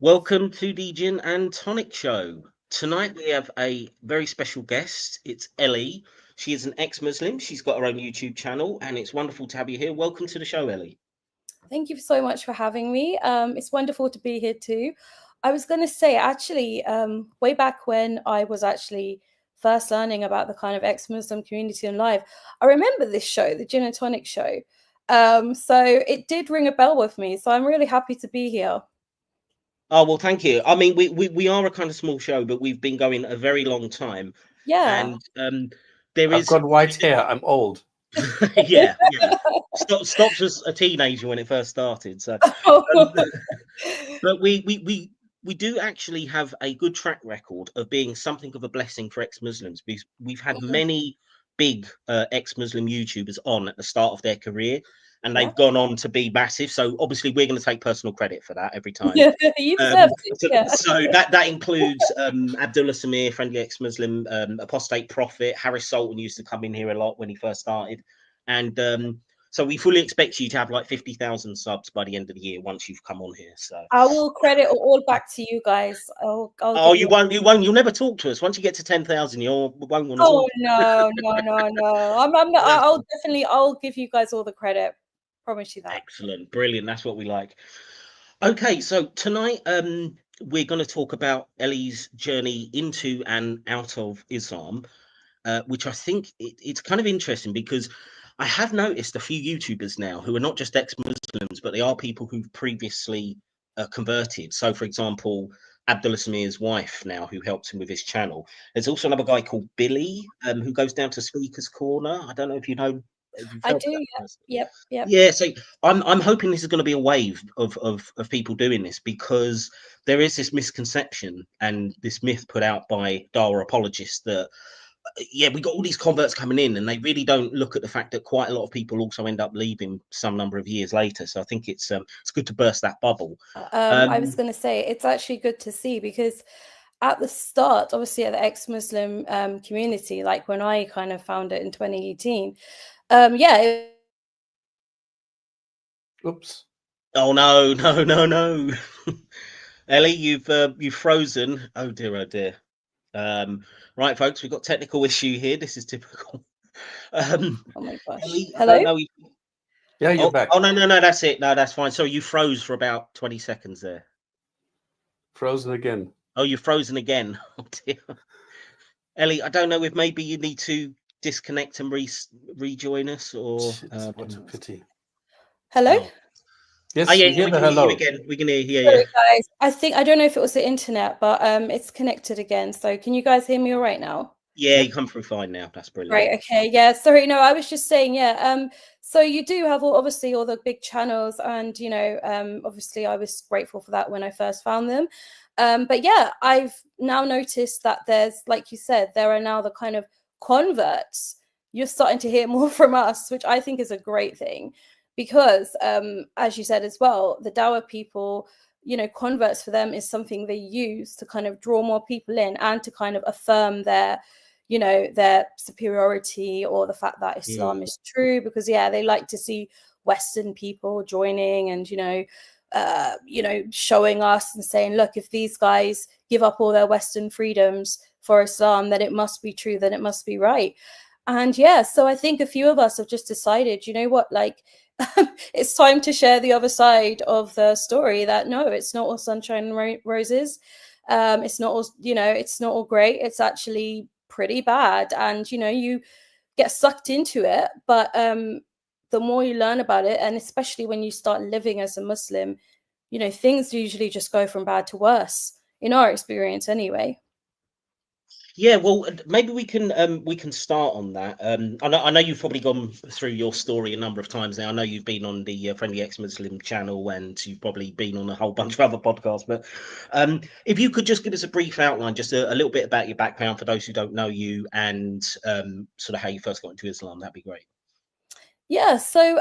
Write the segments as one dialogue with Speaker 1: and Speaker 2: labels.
Speaker 1: Welcome to the Gin and Tonic Show. Tonight we have a very special guest. It's Ellie. She is an ex-Muslim. She's got her own YouTube channel, and it's wonderful to have you here. Welcome to the show, Ellie.
Speaker 2: Thank you so much for having me. It's wonderful to be here too. I was going to say, actually, way back when I was actually first learning about the kind of ex-Muslim community in live, I remember this show, the Gin and Tonic Show. So it did ring a bell with me. So I'm really happy to be here.
Speaker 1: Oh, well, thank you. I mean, we are a kind of small show, but we've been going a very long time.
Speaker 2: Yeah.
Speaker 1: And there
Speaker 3: I've
Speaker 1: is...
Speaker 3: got white hair. I'm old.
Speaker 1: yeah. Stops was a teenager when it first started. So, but we do actually have a good track record of being something of a blessing for ex-Muslims, because we've had many big ex-Muslim YouTubers on at the start of their career, and they've gone on to be massive. So obviously we're going to take personal credit for that every time.
Speaker 2: Yeah, you deserve it. Yeah.
Speaker 1: So that includes Abdullah Samir, Friendly Ex-Muslim, Apostate Prophet. Harris Sultan used to come in here a lot when he first started, and so we fully expect you to have like 50,000 subs by the end of the year once you've come on here. So
Speaker 2: I will credit all back to you guys.
Speaker 1: you won't. You'll never talk to us. Once you get to 10,000, you won't want to talk.
Speaker 2: Oh no. I'll give you guys all the credit. Promise you that.
Speaker 1: Excellent, brilliant. That's what we like. Okay, so tonight we're going to talk about Ellie's journey into and out of Islam, which I think it's kind of interesting, because I have noticed a few YouTubers now who are not just ex-Muslims, but they are people who've previously converted. So, for example, Abdullah Samir's wife now, who helps him with his channel. There's also another guy called Billy, who goes down to Speaker's Corner. I don't know if you know.
Speaker 2: I do. Yep.
Speaker 1: Yeah, so I'm hoping this is going to be a wave of people doing this, because there is this misconception and this myth put out by Dawah apologists that we got all these converts coming in, and they really don't look at the fact that quite a lot of people also end up leaving some number of years later. So I think it's good to burst that bubble.
Speaker 2: I was going to say, it's actually good to see, because at the start, obviously at the ex-Muslim community, like when I kind of found it in 2018,
Speaker 3: Oops.
Speaker 1: Oh no. Ellie, you've frozen. Oh dear. Right, folks, we've got technical issue here. This is typical.
Speaker 2: Oh my gosh.
Speaker 1: Ellie,
Speaker 2: Hello?
Speaker 3: Yeah, you're back.
Speaker 1: Oh no, that's it. No, that's fine. So you froze for about 20 seconds there.
Speaker 3: Frozen again.
Speaker 1: Oh, you're frozen again. Oh dear. Ellie, I don't know if maybe you need to disconnect and rejoin us, or
Speaker 3: what a pity.
Speaker 2: Hello?
Speaker 1: Oh.
Speaker 3: Yes,
Speaker 1: we
Speaker 3: hear
Speaker 1: can
Speaker 3: hello.
Speaker 1: hear you again. We can hear you.
Speaker 2: Sorry, guys. I don't know if it was the internet, but it's connected again. So can you guys hear me all right now?
Speaker 1: Yeah, you come through fine now. That's brilliant.
Speaker 2: Right. Okay. Yeah. Sorry. No, I was just saying. Yeah. So you do have obviously all the big channels, and obviously I was grateful for that when I first found them. But yeah, I've now noticed that there's, like you said, there are now the kind of converts. You're starting to hear more from us, which I think is a great thing, because as you said as well, the Dawah people, converts for them is something they use to kind of draw more people in, and to kind of affirm their superiority, or the fact that Islam is true, because they like to see Western people joining and showing us and saying, look, if these guys give up all their Western freedoms for Islam, then it must be true, then it must be right. And so I think a few of us have just decided, you know what, like it's time to share the other side of the story, that no, it's not all sunshine and roses. It's not all, it's not all great. It's actually pretty bad, and you get sucked into it. But the more you learn about it, and especially when you start living as a Muslim, things usually just go from bad to worse, in our experience anyway.
Speaker 1: Yeah, well, maybe we can start on that. I know you've probably gone through your story a number of times now. I know you've been on the Friendly Ex-Muslim channel, and you've probably been on a whole bunch of other podcasts. But if you could just give us a brief outline, just a little bit about your background for those who don't know you, and sort of how you first got into Islam, that'd be great.
Speaker 2: Yeah, so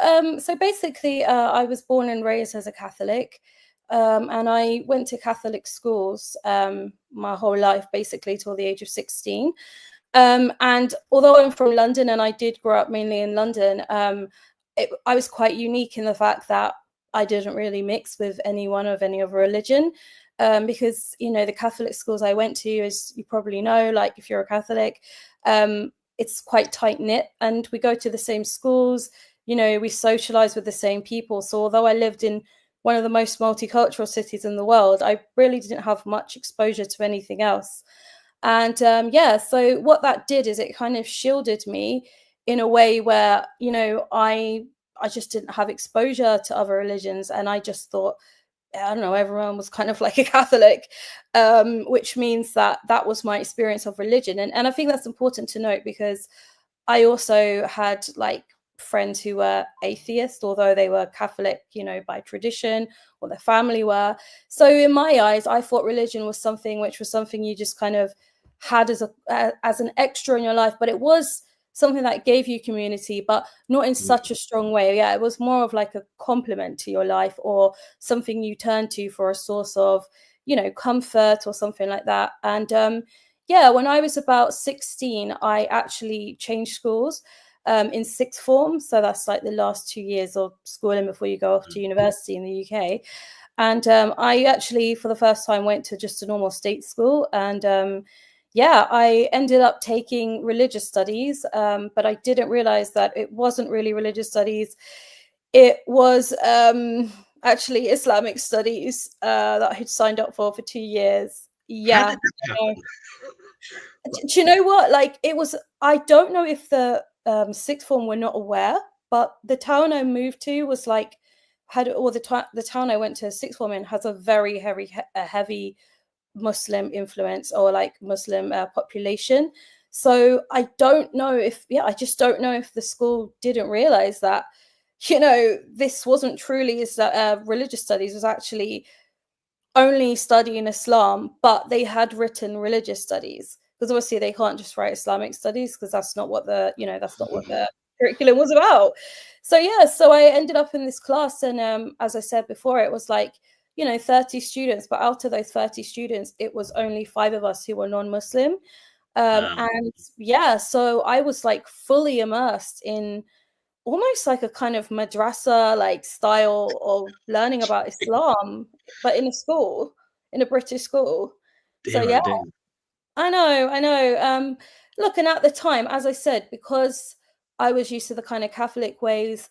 Speaker 2: basically, I was born and raised as a Catholic. And I went to Catholic schools my whole life, basically till the age of 16. And although I'm from London, and I did grow up mainly in London, I was quite unique in the fact that I didn't really mix with anyone of any other religion. because, you know, the Catholic schools I went to, as you probably know, like if you're a Catholic, it's quite tight knit, and we go to the same schools, you know, we socialize with the same people. So although I lived in one of the most multicultural cities in the world, I really didn't have much exposure to anything else. And yeah, so what that did is it kind of shielded me in a way where, you know, I just didn't have exposure to other religions, and I just thought, I don't know, everyone was kind of like a Catholic, which means that that was my experience of religion. And I think that's important to note, because I also had like friends who were atheist, although they were Catholic, you know, by tradition, or their family were. So in my eyes, I thought religion was something which was something you just kind of had as an extra in your life, but it was something that gave you community, but not in such a strong way. Yeah, it was more of like a complement to your life, or something you turn to for a source of, you know, comfort or something like that. And yeah, when I was about 16, I actually changed schools in sixth form. So that's like the last 2 years of schooling before you go off to university in the UK. And I actually, for the first time, went to just a normal state school. And yeah, I ended up taking religious studies, but I didn't realize that it wasn't really religious studies. It was actually Islamic studies that I had signed up for 2 years.
Speaker 1: How
Speaker 2: Yeah.
Speaker 1: did that happen?
Speaker 2: Do you know what? Like, it was, I don't know if the sixth form were not aware, but the town I moved to was like, the town I went to sixth form in has a very heavy Muslim influence, or like Muslim population. So I don't know if, yeah, I just don't know if the school didn't realize that, you know, this wasn't truly religious studies, was actually only studying Islam, but they had written religious studies, because obviously they can't just write Islamic studies, because that's not what that's not what the curriculum was about. So yeah, so I ended up in this class, and as I said before, it was like, you know, 30 students, but out of those 30 students, it was only 5 of us who were non-Muslim. And yeah, so I was like fully immersed in almost like a kind of madrasa like style of learning about Islam, but in a school, in a British school. So
Speaker 1: Dear, oh
Speaker 2: yeah,
Speaker 1: dear.
Speaker 2: I know. Look, and at the time, as I said, because I was used to the kind of Catholic ways,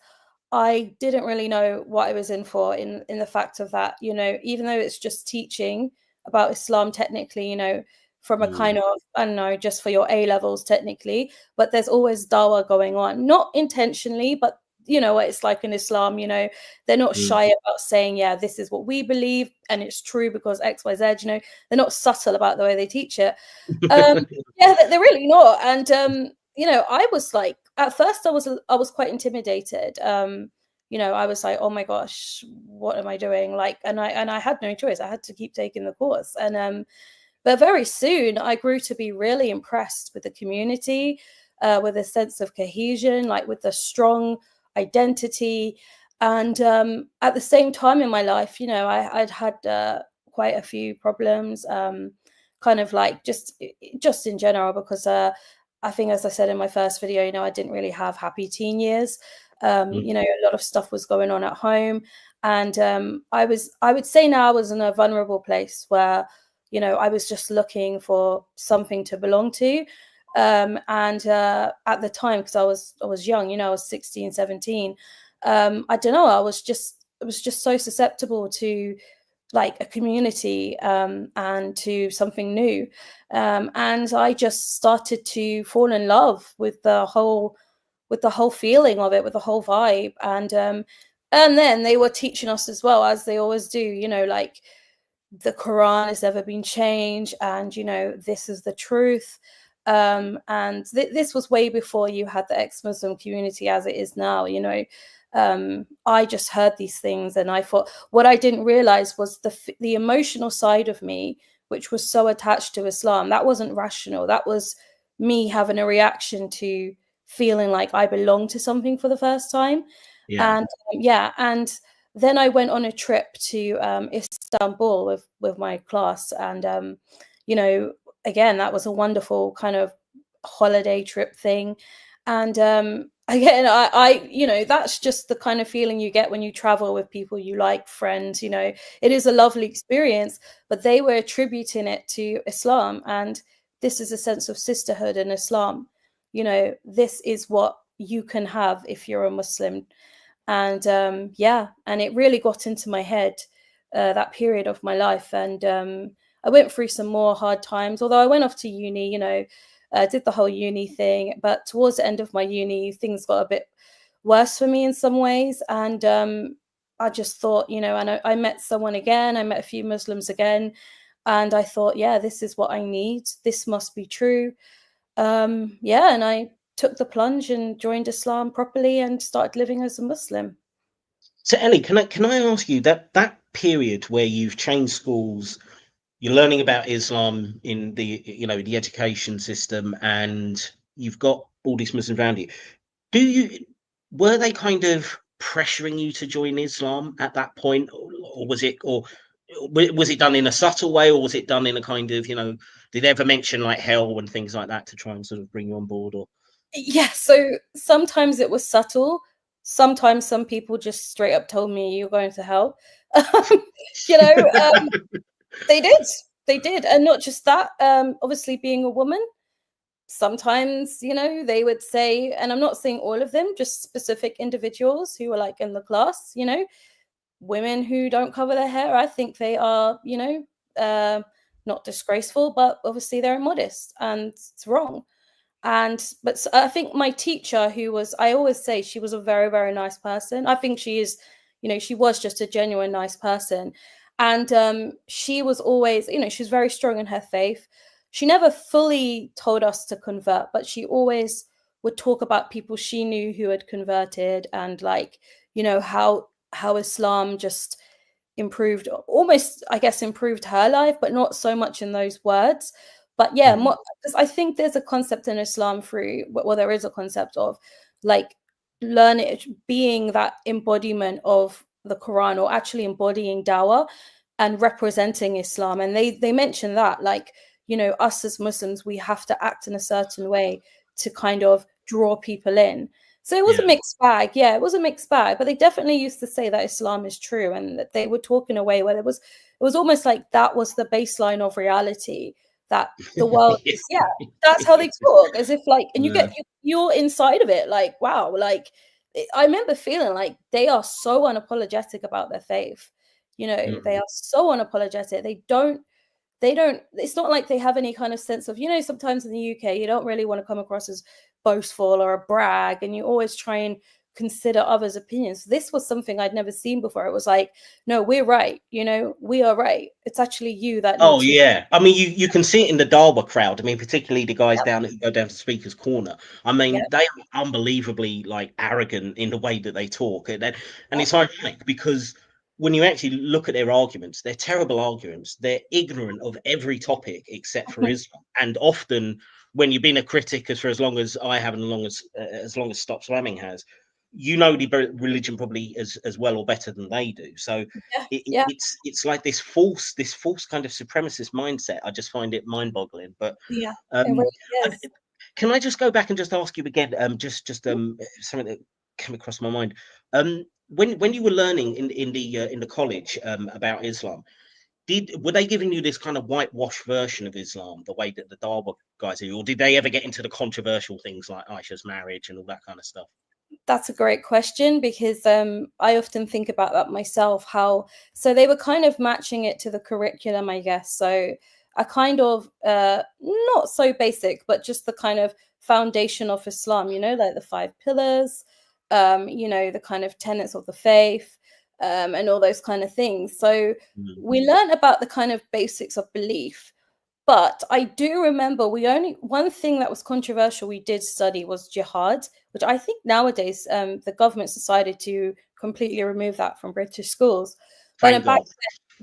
Speaker 2: I didn't really know what I was in for, in the fact of that, you know, even though it's just teaching about Islam technically, you know, from a kind of, I don't know, just for your A levels technically, but there's always dawah going on, not intentionally, but you know what it's like in Islam, you know, they're not shy about saying, yeah, this is what we believe and it's true because XYZ, you know, they're not subtle about the way they teach it. Yeah, they're really not. And you know, I was like, at first I was quite intimidated. You know, I was like, oh my gosh, what am I doing? Like, and I had no choice. I had to keep taking the course. And but very soon I grew to be really impressed with the community, with a sense of cohesion, like with the strong identity. And at the same time in my life, you know, I'd had quite a few problems, kind of like just in general, because I think, as I said in my first video, you know, I didn't really have happy teen years. You know, a lot of stuff was going on at home. And I would say now I was in a vulnerable place where, you know, I was just looking for something to belong to. And at the time, because I was young, you know, I was 16, 17. I don't know, I was just so susceptible to like a community, and to something new. And I just started to fall in love with the whole feeling of it, with the whole vibe. And then they were teaching us as well, as they always do, you know, like the Quran has never been changed, and you know, this is the truth. And this was way before you had the ex-Muslim community as it is now, you know. I just heard these things, and I thought, what I didn't realize was the emotional side of me, which was so attached to Islam. That wasn't rational. That was me having a reaction to feeling like I belonged to something for the first time.
Speaker 1: Yeah.
Speaker 2: And yeah, and then I went on a trip to Istanbul with my class, and you know, again, that was a wonderful kind of holiday trip thing. And again, you know, that's just the kind of feeling you get when you travel with people you like, friends, you know, it is a lovely experience, but they were attributing it to Islam. And this is a sense of sisterhood in Islam. You know, this is what you can have if you're a Muslim. And yeah, and it really got into my head, that period of my life. And I went through some more hard times, although I went off to uni, you know, did the whole uni thing. But towards the end of my uni, things got a bit worse for me in some ways. And I just thought, you know, and I met someone again, I met a few Muslims again. And I thought, yeah, this is what I need. This must be true. Yeah, and I took the plunge and joined Islam properly and started living as a Muslim.
Speaker 1: So Ellie, can I ask you that period where you've changed schools, you're learning about Islam in the, you know, the education system, and you've got all these Muslims around you. Were they kind of pressuring you to join Islam at that point, or was it done in a subtle way, or was it done in a kind of, you know, did they ever mention like hell and things like that to try and sort of bring you on board? Or
Speaker 2: Yeah, so sometimes it was subtle. Sometimes some people just straight up told me you're going to hell. You know, they did, and not just that. Obviously, being a woman, sometimes, you know, they would say, and I'm not saying all of them, just specific individuals who were like in the class, you know, women who don't cover their hair, I think they are, you know, not disgraceful, but obviously they're immodest and it's wrong. But I think my teacher, who was, I always say she was a very, very nice person. I think she is, you know, she was just a genuine nice person. And she was always, you know, she was very strong in her faith. She never fully told us to convert, but she always would talk about people she knew who had converted, and like, you know, how Islam just improved, almost, I guess, improved her life, but not so much in those words. But yeah, because I think there's a concept in Islam through, well, there is a concept of like learning, being that embodiment of the Quran, or actually embodying dawah and representing Islam. And they mention that, like, you know, us as Muslims, we have to act in a certain way to kind of draw people in. So it was a mixed bag. Yeah, it was a mixed bag. But they definitely used to say that Islam is true, and that they would talk in a way where it was almost like that was the baseline of reality, that the world is, yeah, that's how they talk, as if like, and you're inside of it, like, wow, like I remember feeling like they are so unapologetic about their faith. You know, they are so unapologetic. They don't, it's not like they have any kind of sense of, you know, sometimes in the UK you don't really want to come across as boastful or a brag, and you always try and consider others' opinions. This was something I'd never seen before. It was like, no, we're right, you know, we are right. It's actually you that need
Speaker 1: oh
Speaker 2: to.
Speaker 1: yeah, I mean, you can see it in the Darwa crowd. I mean, particularly the guys down that go down to Speaker's Corner. I mean, they are unbelievably like arrogant in the way that they talk, and it's ironic because when you actually look at their arguments, they're terrible arguments. They're ignorant of every topic except for Islam, and often when you've been a critic for as long as I have, and as long as Stop Slamming has, you know the religion probably as well or better than they do. So it's like this false kind of supremacist mindset. I just find it mind-boggling. But
Speaker 2: It really is.
Speaker 1: can I just go back and just ask you again, just something that came across my mind. When you were learning in the college about Islam, were they giving you this kind of whitewash version of Islam, the way that the Darwa guys do, or did they ever get into the controversial things like Aisha's marriage and all that kind of stuff?
Speaker 2: That's a great question, because I often think about that myself, so they were kind of matching it to the curriculum, I guess. So a kind of not so basic, but just the kind of foundation of Islam, you know, like the 5 pillars, you know, the kind of tenets of the faith, and all those kind of things. So we learned about the kind of basics of belief. But I do remember one thing that was controversial we did study was jihad, which I think nowadays the government's decided to completely remove that from British schools.
Speaker 1: Thank God.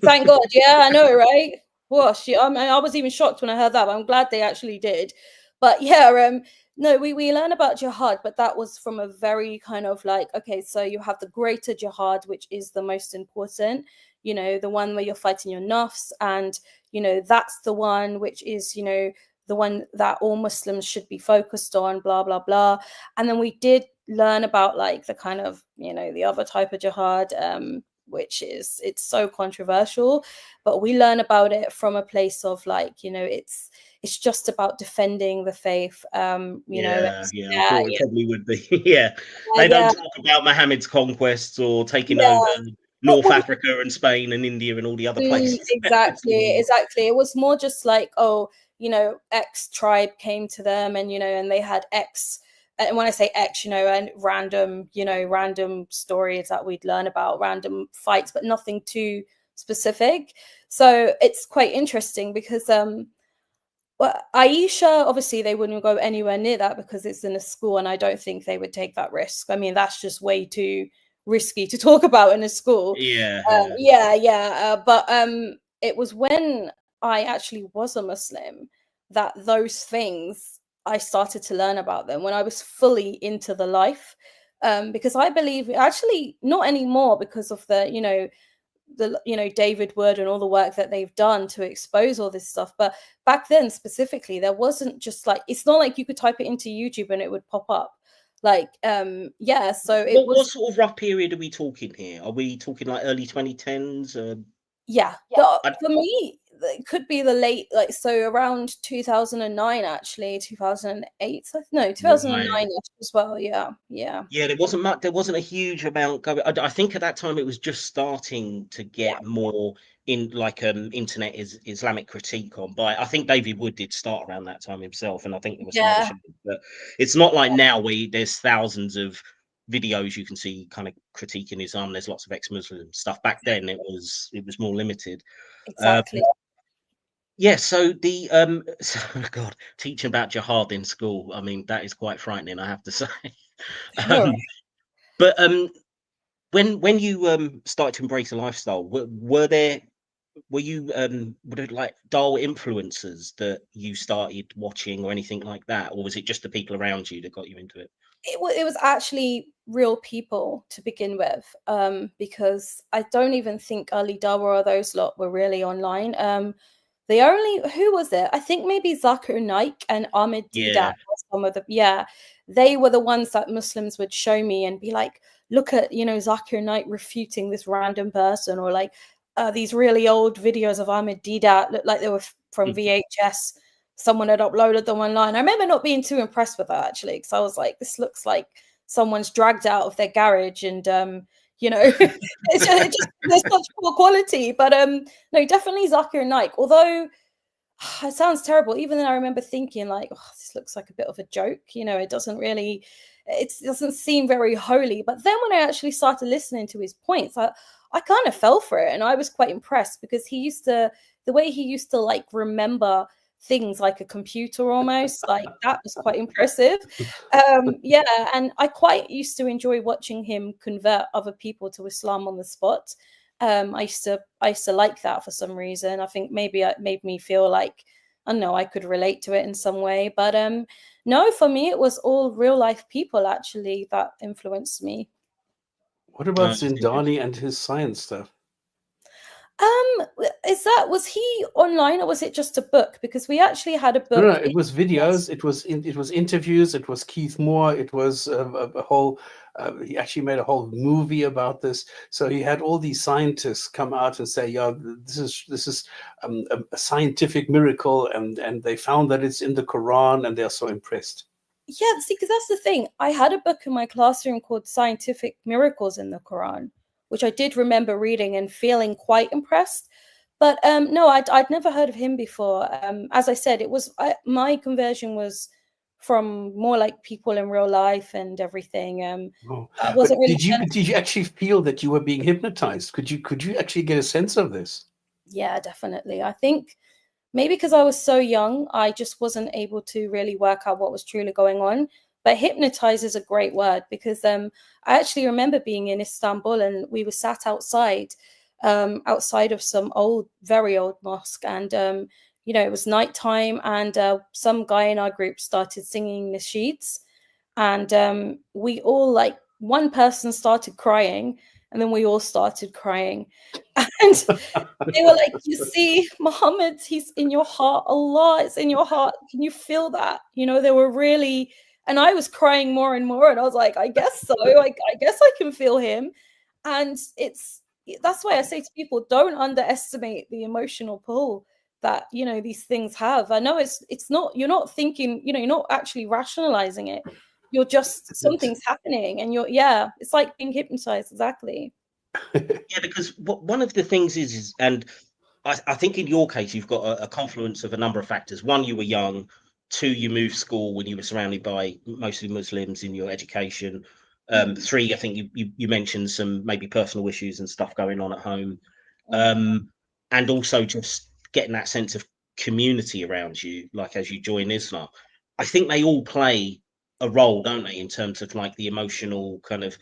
Speaker 2: Thank God. Yeah, I know, right? Gosh, I mean, I was even shocked when I heard that, but I'm glad they actually did. But yeah, no, we learn about jihad, but that was from a very kind of like, okay, so you have the greater jihad, which is the most important, you know, the one where you're fighting your nafs, and, you know, that's the one which is, you know, the one that all Muslims should be focused on, blah, blah, blah. And then we did learn about like the kind of, you know, the other type of jihad, which is, it's so controversial, but we learn about it from a place of like, you know, it's just about defending the faith. You know,
Speaker 1: I thought it probably would be. They
Speaker 2: yeah,
Speaker 1: don't talk about Muhammad's conquests or taking
Speaker 2: yeah.
Speaker 1: over North Africa and Spain and India and all the other places.
Speaker 2: Exactly. It was more just like, oh, you know, X tribe came to them, and you know, and they had X. And when I say X, you know, and random, you know, random stories that we'd learn about, random fights, but nothing too specific. So it's quite interesting because well, Aisha, obviously they wouldn't go anywhere near that because it's in a school, and I don't think they would take that risk. I mean, that's just way too risky to talk about in a school. But it was when I actually was a Muslim that those things, I started to learn about them when I was fully into the life. Because I believe, actually not anymore because of the, you know, David Wood and all the work that they've done to expose all this stuff. But back then specifically, there wasn't just like, it's not like you could type it into YouTube and it would pop up. Like, so it was.
Speaker 1: What sort of rough period are we talking here? Are we talking like early 2010s?
Speaker 2: For me, it could be the late, like, so around 2009, actually 2008. No, 2009 as well. Yeah.
Speaker 1: There wasn't much. There wasn't a huge amount going. I think at that time it was just starting to get more in, like, internet Islamic critique on. But I think David Wood did start around that time himself, and I think there was some other shows. But it's not like now where there's thousands of videos you can see kind of critiquing Islam. There's lots of ex-Muslim stuff. Back then it was more limited.
Speaker 2: Exactly.
Speaker 1: So the God, teaching about jihad in school, I mean, that is quite frightening, I have to say. But when you started to embrace a lifestyle, were you like dull influencers that you started watching or anything like that, or was it just the people around you that got you into it?
Speaker 2: It was actually real people to begin with, because I don't even think Ali Dawa or those lot were really online. The only, who was it? I think maybe Zakir Naik and Ahmed Didat were some of the, they were the ones that Muslims would show me and be like, look at, you know, Zakir Naik refuting this random person, or like these really old videos of Ahmed Didat looked like they were from VHS. Someone had uploaded them online. I remember not being too impressed with that, actually, because I was like, this looks like someone's dragged out of their garage, and you know, it's just there's such poor quality. But no, definitely Zakir Naik. Although it sounds terrible, even then I remember thinking like, oh, this looks like a bit of a joke. You know, it doesn't seem very holy. But then when I actually started listening to his points, I kind of fell for it, and I was quite impressed because the way he used to like remember things like a computer almost, like that was quite impressive. And I quite used to enjoy watching him convert other people to Islam on the spot. I used to like that for some reason. I think maybe it made me feel like, I don't know, I could relate to it in some way. But no, for me it was all real life people actually that influenced me.
Speaker 3: What about Zindani and his science stuff?
Speaker 2: Was he online or was it just a book? Because we actually had a book.
Speaker 3: No, it was videos. It was interviews. It was Keith Moore. It was a whole. He actually made a whole movie about this. So he had all these scientists come out and say, "Yeah, this is a scientific miracle," and they found that it's in the Quran, and they're so impressed.
Speaker 2: Yeah, see, because that's the thing. I had a book in my classroom called "Scientific Miracles in the Quran," which I did remember reading and feeling quite impressed. But no, I'd never heard of him before. As I said, my conversion was from more like people in real life and everything.
Speaker 3: Wasn't really. Did you actually feel that you were being hypnotized? Could you actually get a sense of this?
Speaker 2: Yeah, definitely. I think maybe because I was so young, I just wasn't able to really work out what was truly going on. But hypnotize is a great word, because I actually remember being in Istanbul and we were sat outside of some very old mosque, and you know, it was nighttime, and some guy in our group started singing nasheeds, and we all, like, one person started crying, and then we all started crying, and they were like, you see, Muhammad, he's in your heart, Allah is in your heart, can you feel that? You know, they were really, And I was crying more and more, and I was like, I guess so. I guess I can feel him. And that's why I say to people, don't underestimate the emotional pull that, you know, these things have. I know it's not, you're not thinking, you know, you're not actually rationalizing it. You're just, something's happening, and yeah, it's like being hypnotized. Exactly.
Speaker 1: Yeah, because one of the things is and I think in your case, you've got a confluence of a number of factors. One, you were young. Two, you moved school when you were surrounded by mostly Muslims in your education. Three, I think you mentioned some maybe personal issues and stuff going on at home. And also just getting that sense of community around you, like as you join Islam. I think they all play a role, don't they, in terms of like the emotional kind of,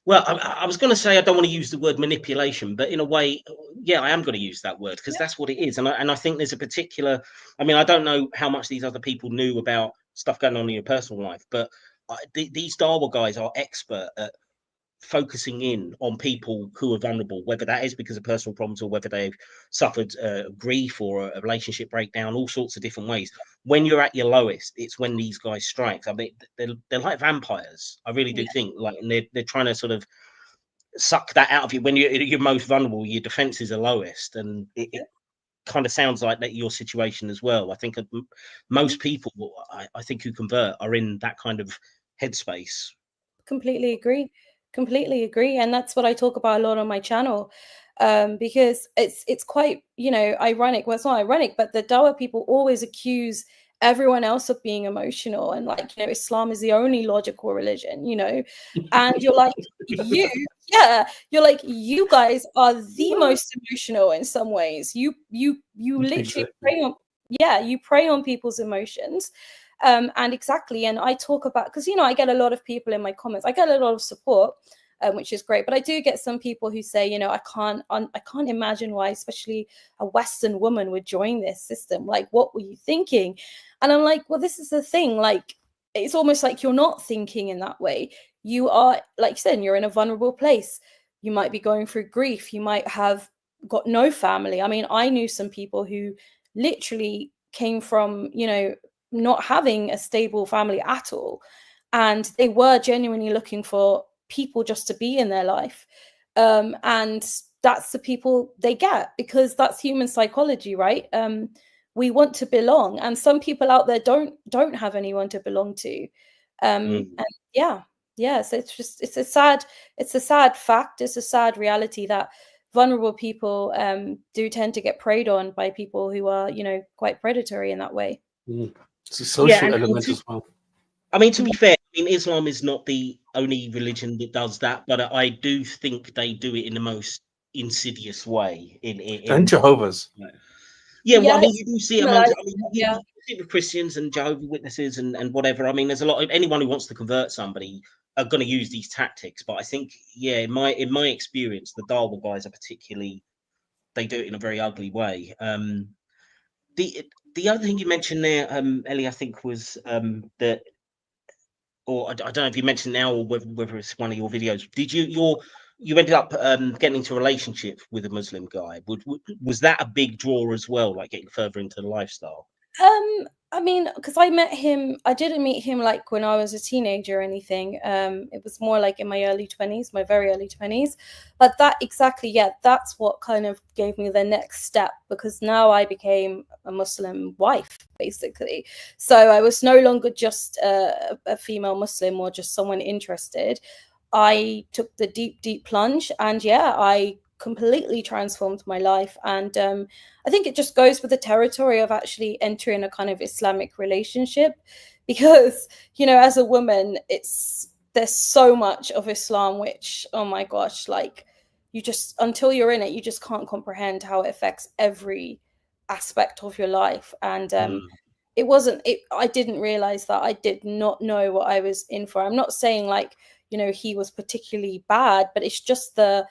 Speaker 1: well, I was going to say I don't want to use the word manipulation, but in a way, yeah, I am going to use that word because that's what it is. And I think there's a particular, I mean, I don't know how much these other people knew about stuff going on in your personal life, but these Dawa guys are expert at focusing in on people who are vulnerable, whether that is because of personal problems or whether they've suffered grief or a relationship breakdown, all sorts of different ways. When you're at your lowest, it's when these guys strike. I mean, they're like vampires. I really do think, like, and they're trying to sort of suck that out of you when you're most vulnerable. Your defenses are lowest, and it kind of sounds like that your situation as well. I think most people, I think, who convert are in that kind of headspace.
Speaker 2: Completely agree, and that's what I talk about a lot on my channel, because it's quite, you know, ironic. Well, it's not ironic, but the Dawa people always accuse everyone else of being emotional, and like, you know, Islam is the only logical religion, you know. And you're like, you're like, you guys are the most emotional in some ways. You literally prey on, you prey on people's emotions. And exactly, and I talk about, because, you know, I get a lot of people in my comments, I get a lot of support, which is great, but I do get some people who say, you know, I can't imagine why, especially a Western woman, would join this system. Like, what were you thinking? And I'm like, well, this is the thing. Like, it's almost like you're not thinking in that way. You are, like you said, you're in a vulnerable place. You might be going through grief. You might have got no family. I mean, I knew some people who literally came from, you know, not having a stable family at all, and they were genuinely looking for people just to be in their life, and that's the people they get, because that's human psychology, right? We want to belong, and some people out there don't have anyone to belong to, and so it's a sad fact, it's a sad reality that vulnerable people do tend to get preyed on by people who are, you know, quite predatory in that way.
Speaker 3: It's a social element as well.
Speaker 1: I mean, to be fair, I mean, Islam is not the only religion that does that, but I do think they do it in the most insidious way.
Speaker 3: And Jehovah's.
Speaker 1: Yeah, well, I mean, you do see it amongst, I mean, you
Speaker 2: yeah.
Speaker 1: see it with Christians and Jehovah's Witnesses and whatever. I mean, there's a lot of anyone who wants to convert somebody are going to use these tactics. But I think, yeah, in my experience, the Dawa guys are particularly, they do it in a very ugly way. The other thing you mentioned there, Ellie, I think was that, or I don't know if you mentioned now or whether it's one of your videos. Did you ended up getting into a relationship with a Muslim guy? Was that a big draw as well, like getting further into the lifestyle?
Speaker 2: I mean, because I didn't meet him like when I was a teenager or anything. It was more like in my early 20s, my very early 20s. But that exactly, that's what kind of gave me the next step, because now I became a Muslim wife, basically. So I was no longer just a female Muslim or just someone interested. I took the deep plunge, and I completely transformed my life. And I think it just goes with the territory of actually entering a kind of Islamic relationship, because, you know, as a woman, there's so much of Islam which, oh my gosh, like, you just, until you're in it, you just can't comprehend how it affects every aspect of your life. And I didn't realize that. I did not know what I was in for. I'm not saying, like, you know, he was particularly bad, but it's just the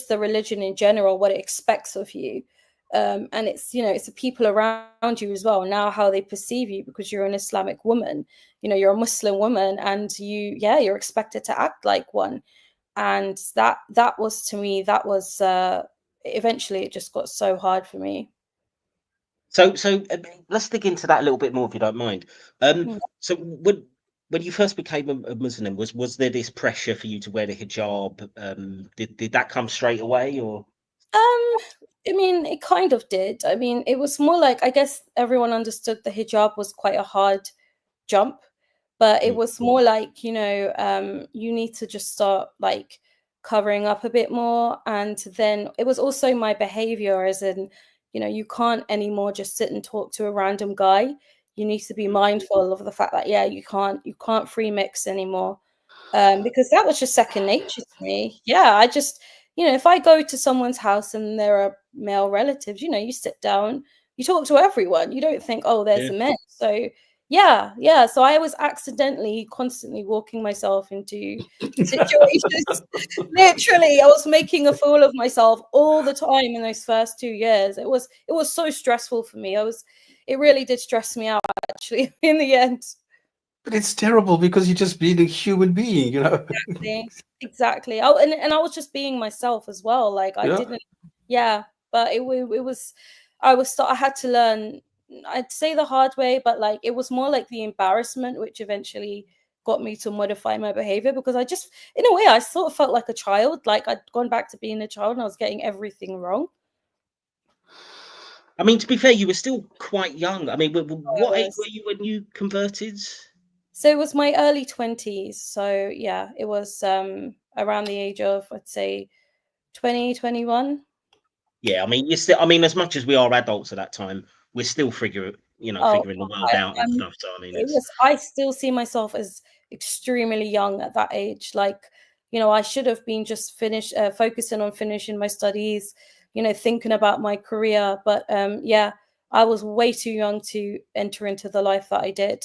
Speaker 2: religion in general, what it expects of you. And it's, you know, it's the people around you as well, now how they perceive you, because you're an Islamic woman, you know, you're a Muslim woman, and you're expected to act like one. And that was, to me, that was eventually it just got so hard for me.
Speaker 1: So let's dig into that a little bit more, if you don't mind. So when you first became a Muslim, was there this pressure for you to wear the hijab? Did that come straight away, or?
Speaker 2: I mean, it kind of did. I mean, it was more like, I guess everyone understood the hijab was quite a hard jump, but it was more like, you know, you need to just start like covering up a bit more. And then it was also my behavior, as in, you know, you can't anymore just sit and talk to a random guy. You need to be mindful of the fact that, yeah, you can't free mix anymore. Because that was just second nature to me. Yeah, I just, you know, if I go to someone's house and there are male relatives, you know, you sit down, you talk to everyone. You don't think, oh, there's
Speaker 1: Yeah.
Speaker 2: a men. So yeah. So I was accidentally constantly walking myself into situations. Literally, I was making a fool of myself all the time in those first 2 years. It was so stressful for me. It really did stress me out actually in the end.
Speaker 3: But it's terrible because you're just being a human being, you know.
Speaker 2: Exactly. Oh, and I was just being myself as well. Like I
Speaker 3: Yeah.
Speaker 2: didn't, yeah. But it was, I had to learn. I'd say the hard way, but like it was more like the embarrassment, which eventually got me to modify my behavior, because I just, in a way, I sort of felt like a child. Like I'd gone back to being a child and I was getting everything wrong.
Speaker 1: I mean, to be fair, you were still quite young. I mean, what age were
Speaker 2: Was.
Speaker 1: you when you converted?
Speaker 2: So it was my early 20s. So yeah, it was around the age of, I'd say, 20, 21.
Speaker 1: Yeah, I mean, you're still. I mean, as much as we are adults at that time, we're still figuring
Speaker 2: Oh,
Speaker 1: the world out and stuff. So I mean,
Speaker 2: it
Speaker 1: it's
Speaker 2: was, I still see myself as extremely young at that age. Like, you know, I should have been just focusing on finishing my studies, you know, thinking about my career. But yeah, I was way too young to enter into the life that I did.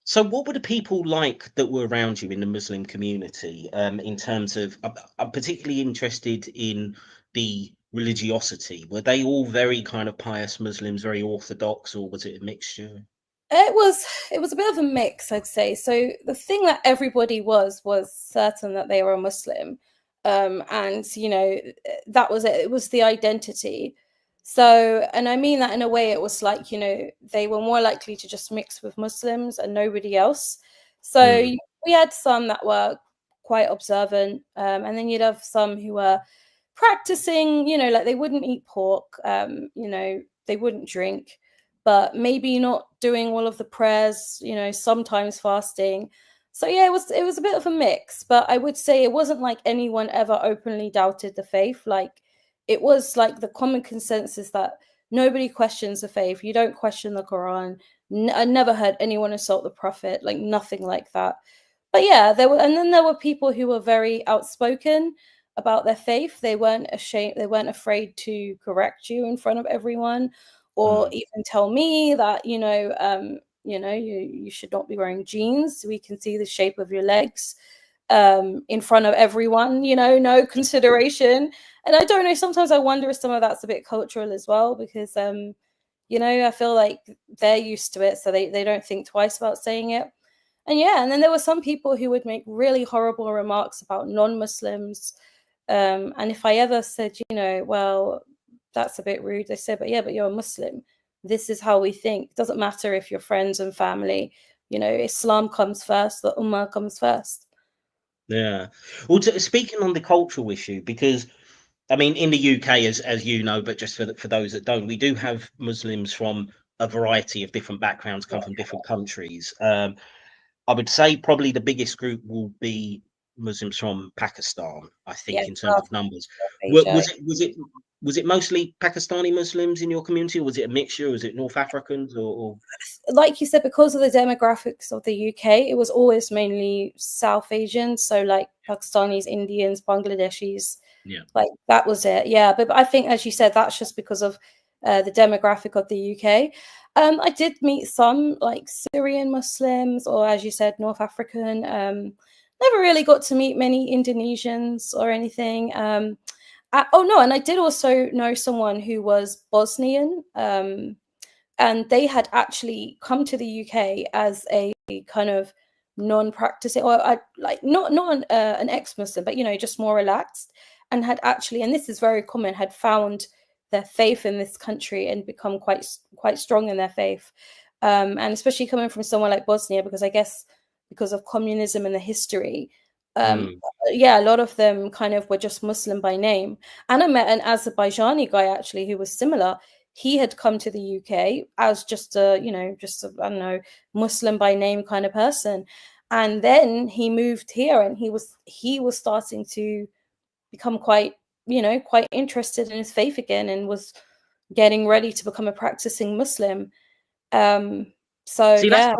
Speaker 1: so. What were the people like that were around you in the Muslim community? In terms of, I'm particularly interested in the religiosity. Were they all very kind of pious Muslims, very orthodox, or was it a mixture?
Speaker 2: It was a bit of a mix, I'd say. So the thing that everybody was certain that they were a Muslim, and you know that was it. It was the identity. So, and I mean that in a way, it was like, you know, they were more likely to just mix with Muslims and nobody else. So
Speaker 1: Mm,
Speaker 2: we had some that were quite observant, and then you'd have some who were practicing. You know, like they wouldn't eat pork. You know, they wouldn't drink, but maybe not doing all of the prayers, you know, sometimes fasting. So yeah, it was a bit of a mix, but I would say it wasn't like anyone ever openly doubted the faith. Like it was like the common consensus that nobody questions the faith. You don't question the Quran. I never heard anyone assault the Prophet, like nothing like that. But yeah, and then there were people who were very outspoken about their faith. They weren't ashamed, they weren't afraid to correct you in front of everyone, or
Speaker 1: mm.
Speaker 2: even tell me that, you know, you should not be wearing jeans. We can see the shape of your legs in front of everyone, you know, no consideration. And I don't know, sometimes I wonder if some of that's a bit cultural as well, because you know, I feel like they're used to it, so they don't think twice about saying it. And yeah, and then there were some people who would make really horrible remarks about non-Muslims. And if I ever said, you know, well, that's a bit rude, they said, but yeah, but you're a Muslim. This is how we think. It doesn't matter if you're friends and family. You know, Islam comes first, the Ummah comes first.
Speaker 1: Yeah. Well, speaking on the cultural issue, because I mean, in the UK, as you know, but just for those that don't, we do have Muslims from a variety of different backgrounds, come from different countries. I would say probably the biggest group will be Muslims from Pakistan. I
Speaker 2: Yeah,
Speaker 1: think in terms of numbers,
Speaker 2: Asia.
Speaker 1: Was it mostly Pakistani Muslims in your community, or was it a mixture? Was it North Africans, or?
Speaker 2: Like you said, because of the demographics of the UK, it was always mainly South Asians, so like Pakistanis, Indians, Bangladeshis,
Speaker 1: Yeah.
Speaker 2: like that was it. Yeah, but I think, as you said, that's just because of the demographic of the UK. I did meet some like Syrian Muslims, or as you said, North African. Never really got to meet many Indonesians or anything. Oh no, and I did also know someone who was Bosnian. And they had actually come to the UK as a kind of non-practicing, or like an ex-Muslim, but you know, just more relaxed, and had actually, and this is very common, had found their faith in this country and become quite strong in their faith. And especially coming from somewhere like Bosnia, because I guess because of communism and the history, yeah, a lot of them kind of were just Muslim by name. And I met an Azerbaijani guy actually who was similar. He had come to the UK as just a, I don't know, Muslim by name kind of person. And then he moved here and he was starting to become quite interested in his faith again, and was getting ready to become a practicing Muslim. So
Speaker 1: See,
Speaker 2: yeah.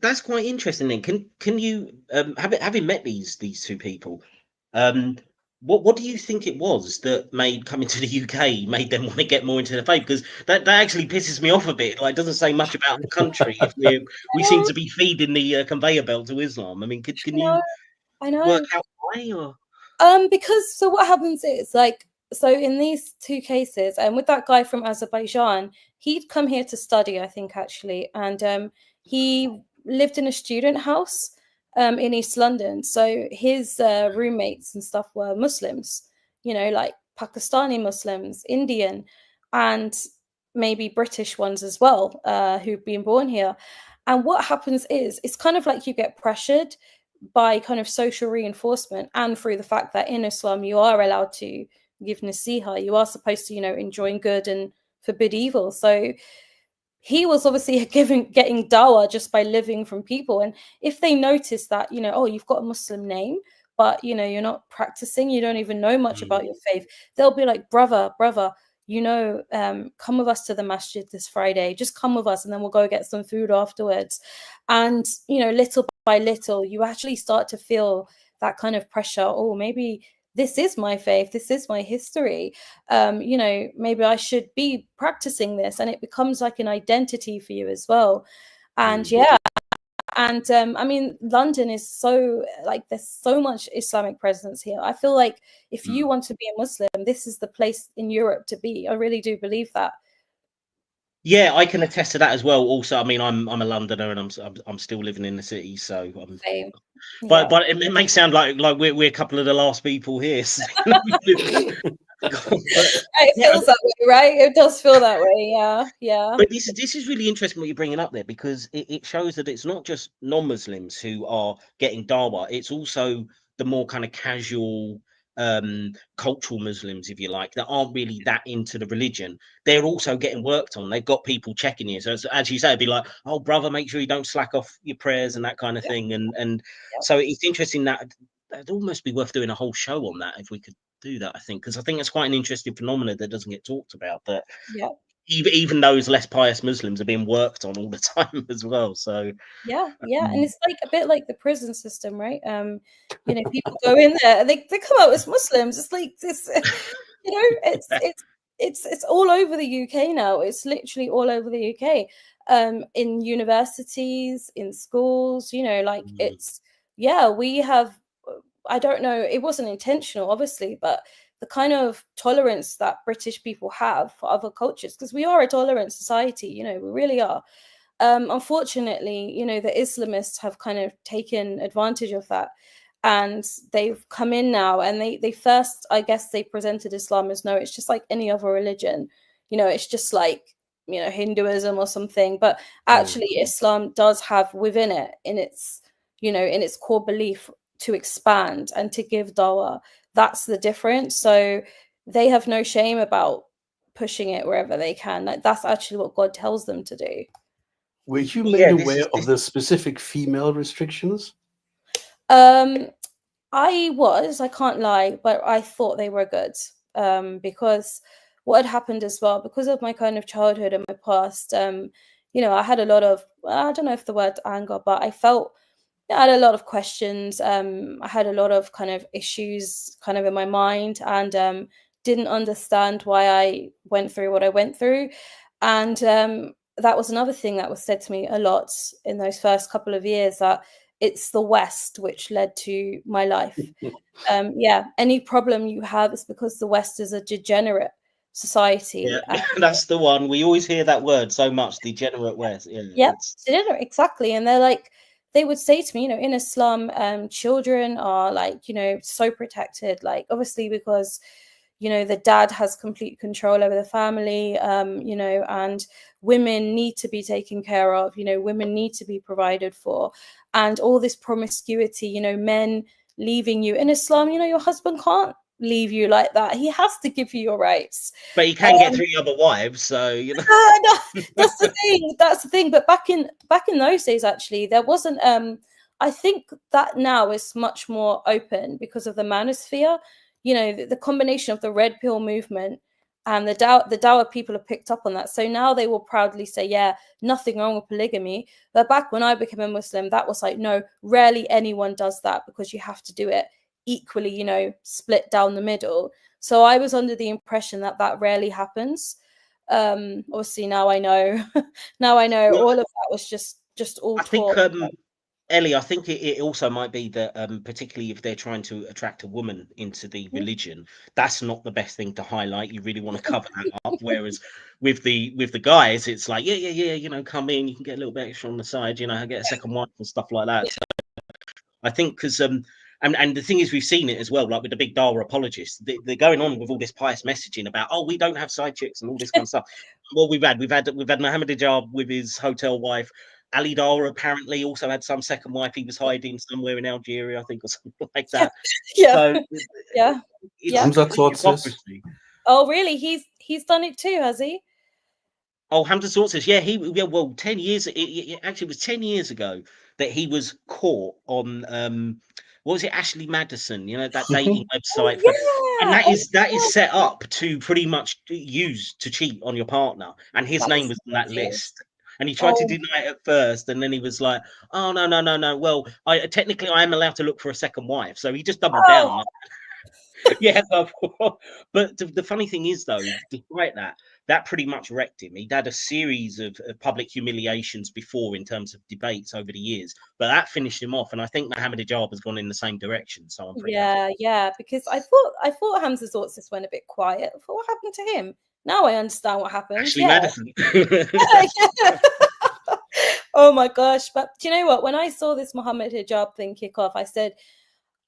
Speaker 1: that's quite interesting. Then can you having met these two people, what do you think it was that made coming to the UK made them want to get more into the faith? Because that actually pisses me off a bit. Like, it doesn't say much about the country if we seem to be feeding the conveyor belt to Islam. I mean, can you
Speaker 2: I know.
Speaker 1: work out why? Or
Speaker 2: Because so what happens is, like, so in these two cases, and with that guy from Azerbaijan, he'd come here to study, I think, actually, and he lived in a student house in East London. So his roommates and stuff were Muslims, like Pakistani Muslims, Indian, and maybe British ones as well, who've been born here. And what happens is, it's kind of like you get pressured by kind of social reinforcement, and through the fact that in Islam you are allowed to give nasiha, you are supposed to enjoin good and forbid evil. So he was obviously getting dawah just by living from people. And if they notice that, oh, you've got a Muslim name, but you're not practicing, you don't even know much about your faith, they'll be like, brother, come with us to the masjid this Friday, just come with us and then we'll go get some food afterwards. And little by little you actually start to feel that kind of pressure. Oh, maybe this is my faith, this is my history, maybe I should be practicing this, and it becomes like an identity for you as well. And yeah, and I mean, London is so, like, there's so much Islamic presence here. I feel like if you want to be a Muslim, this is the place in Europe to be. I really do believe that.
Speaker 1: yeah, I can attest to that as well. Also, I mean, I'm a Londoner and I'm still living in the city, so
Speaker 2: Same.
Speaker 1: but
Speaker 2: Yeah.
Speaker 1: it makes sound like we're a couple of the last people here. So,
Speaker 2: It feels that way, right? It does feel that way. Yeah.
Speaker 1: But this is really interesting what you're bringing up there, because it shows that it's not just non-Muslims who are getting dawah. It's also the more kind of casual cultural Muslims, if you like, that aren't really that into the religion. They're also getting worked on. They've got people checking you. So as you say, it'd be like, oh brother, make sure you don't slack off your prayers and that kind of thing. And so it's interesting that it'd almost be worth doing a whole show on that if we could do that, I think, because I think that's quite an interesting phenomenon that doesn't get talked about. That even those less pious Muslims are being worked on all the time as well. So
Speaker 2: yeah, and it's like a bit like the prison system, right? People go in there and they come out as Muslims. It's like this, it's all over the UK now. It's literally all over the UK, in universities, in schools. It's, yeah, we have. I don't know. It wasn't intentional, obviously, but the kind of tolerance that British people have for other cultures, because we are a tolerant society, we really are. Unfortunately, the Islamists have kind of taken advantage of that, and they've come in now, and they first, I guess, they presented Islam as, no, it's just like any other religion, it's just like Hinduism or something. But actually, Islam does have within it, in its core belief, to expand and to give dawah. That's the difference. So they have no shame about pushing it wherever they can. Like, that's actually what God tells them to do.
Speaker 3: Were you made aware of the specific female restrictions?
Speaker 2: I can't lie, but I thought they were good, because what had happened as well, because of my kind of childhood and my past, I had a lot of, I don't know if the word anger, but I had a lot of questions. I had a lot of kind of issues kind of in my mind, and didn't understand why I went through what I went through. And that was another thing that was said to me a lot in those first couple of years, that it's the West which led to my life. Any problem you have is because the West is a degenerate society.
Speaker 1: Yeah, that's the one. We always hear that word so much, degenerate West.
Speaker 2: Degenerate, exactly. And they're like, they would say to me, in Islam, children are like, so protected, like, obviously, because you know, the dad has complete control over the family, you know, and women need to be taken care of, you know, women need to be provided for, and all this promiscuity, you know, men leaving you. In Islam, you know, your husband can't leave you like that. He has to give you your rights.
Speaker 1: But he can get 3 other wives, so you know.
Speaker 2: No, that's the thing. That's the thing. But back in those days, actually, there wasn't. I think that now is much more open because of the manosphere. You know, the combination of the red pill movement and the Dawa people have picked up on that. So now they will proudly say, yeah, nothing wrong with polygamy. But back when I became a Muslim, that was like, no, rarely anyone does that, because you have to do it equally, you know, split down the middle. So I was under the impression that that rarely happens. Obviously now I know. Now I know all of that was just all
Speaker 1: I think
Speaker 2: talk.
Speaker 1: Ellie, I think it also might be that particularly if they're trying to attract a woman into the religion, that's not the best thing to highlight. You really want to cover that up. Whereas with the guys, it's like, yeah, you know, come in, you can get a little bit extra on the side, you know, get a second wife and stuff like that. So I think because and the thing is, we've seen it as well, like with the big Dawa apologists, they're going on with all this pious messaging about, oh, we don't have side chicks and all this kind of stuff. Well, we've had Mohammed Hijab with his hotel wife. Ali Dawa apparently also had some second wife he was hiding somewhere in Algeria, I think, or something like that.
Speaker 2: Yeah.
Speaker 1: So
Speaker 2: Yeah.
Speaker 1: it's
Speaker 2: Yeah.
Speaker 1: hypocrisy.
Speaker 2: Oh, really? He's done it too, has he?
Speaker 1: Oh, Hamza Sort says, yeah, well, 10 years, actually, it was 10 years ago that he was caught on, what was it, Ashley Madison, you know, that dating website. And
Speaker 2: Yeah.
Speaker 1: that is set up to pretty much use to cheat on your partner. And his name was on that list. And he tried to deny it at first, and then he was like, oh, no. Well, technically I am allowed to look for a second wife. So he just doubled down. Yeah, but the funny thing is, though, despite that pretty much wrecked him. He'd had a series of public humiliations before in terms of debates over the years, but that finished him off. And I think Mohammed Hijab has gone in the same direction. So I'm pretty happy.
Speaker 2: Yeah, because I thought Hamza Zorts just went a bit quiet. I thought, what happened to him? Now I understand what happened.
Speaker 1: Ashley Madison.
Speaker 2: Oh my gosh. But do you know what? When I saw this Mohammed Hijab thing kick off, I said,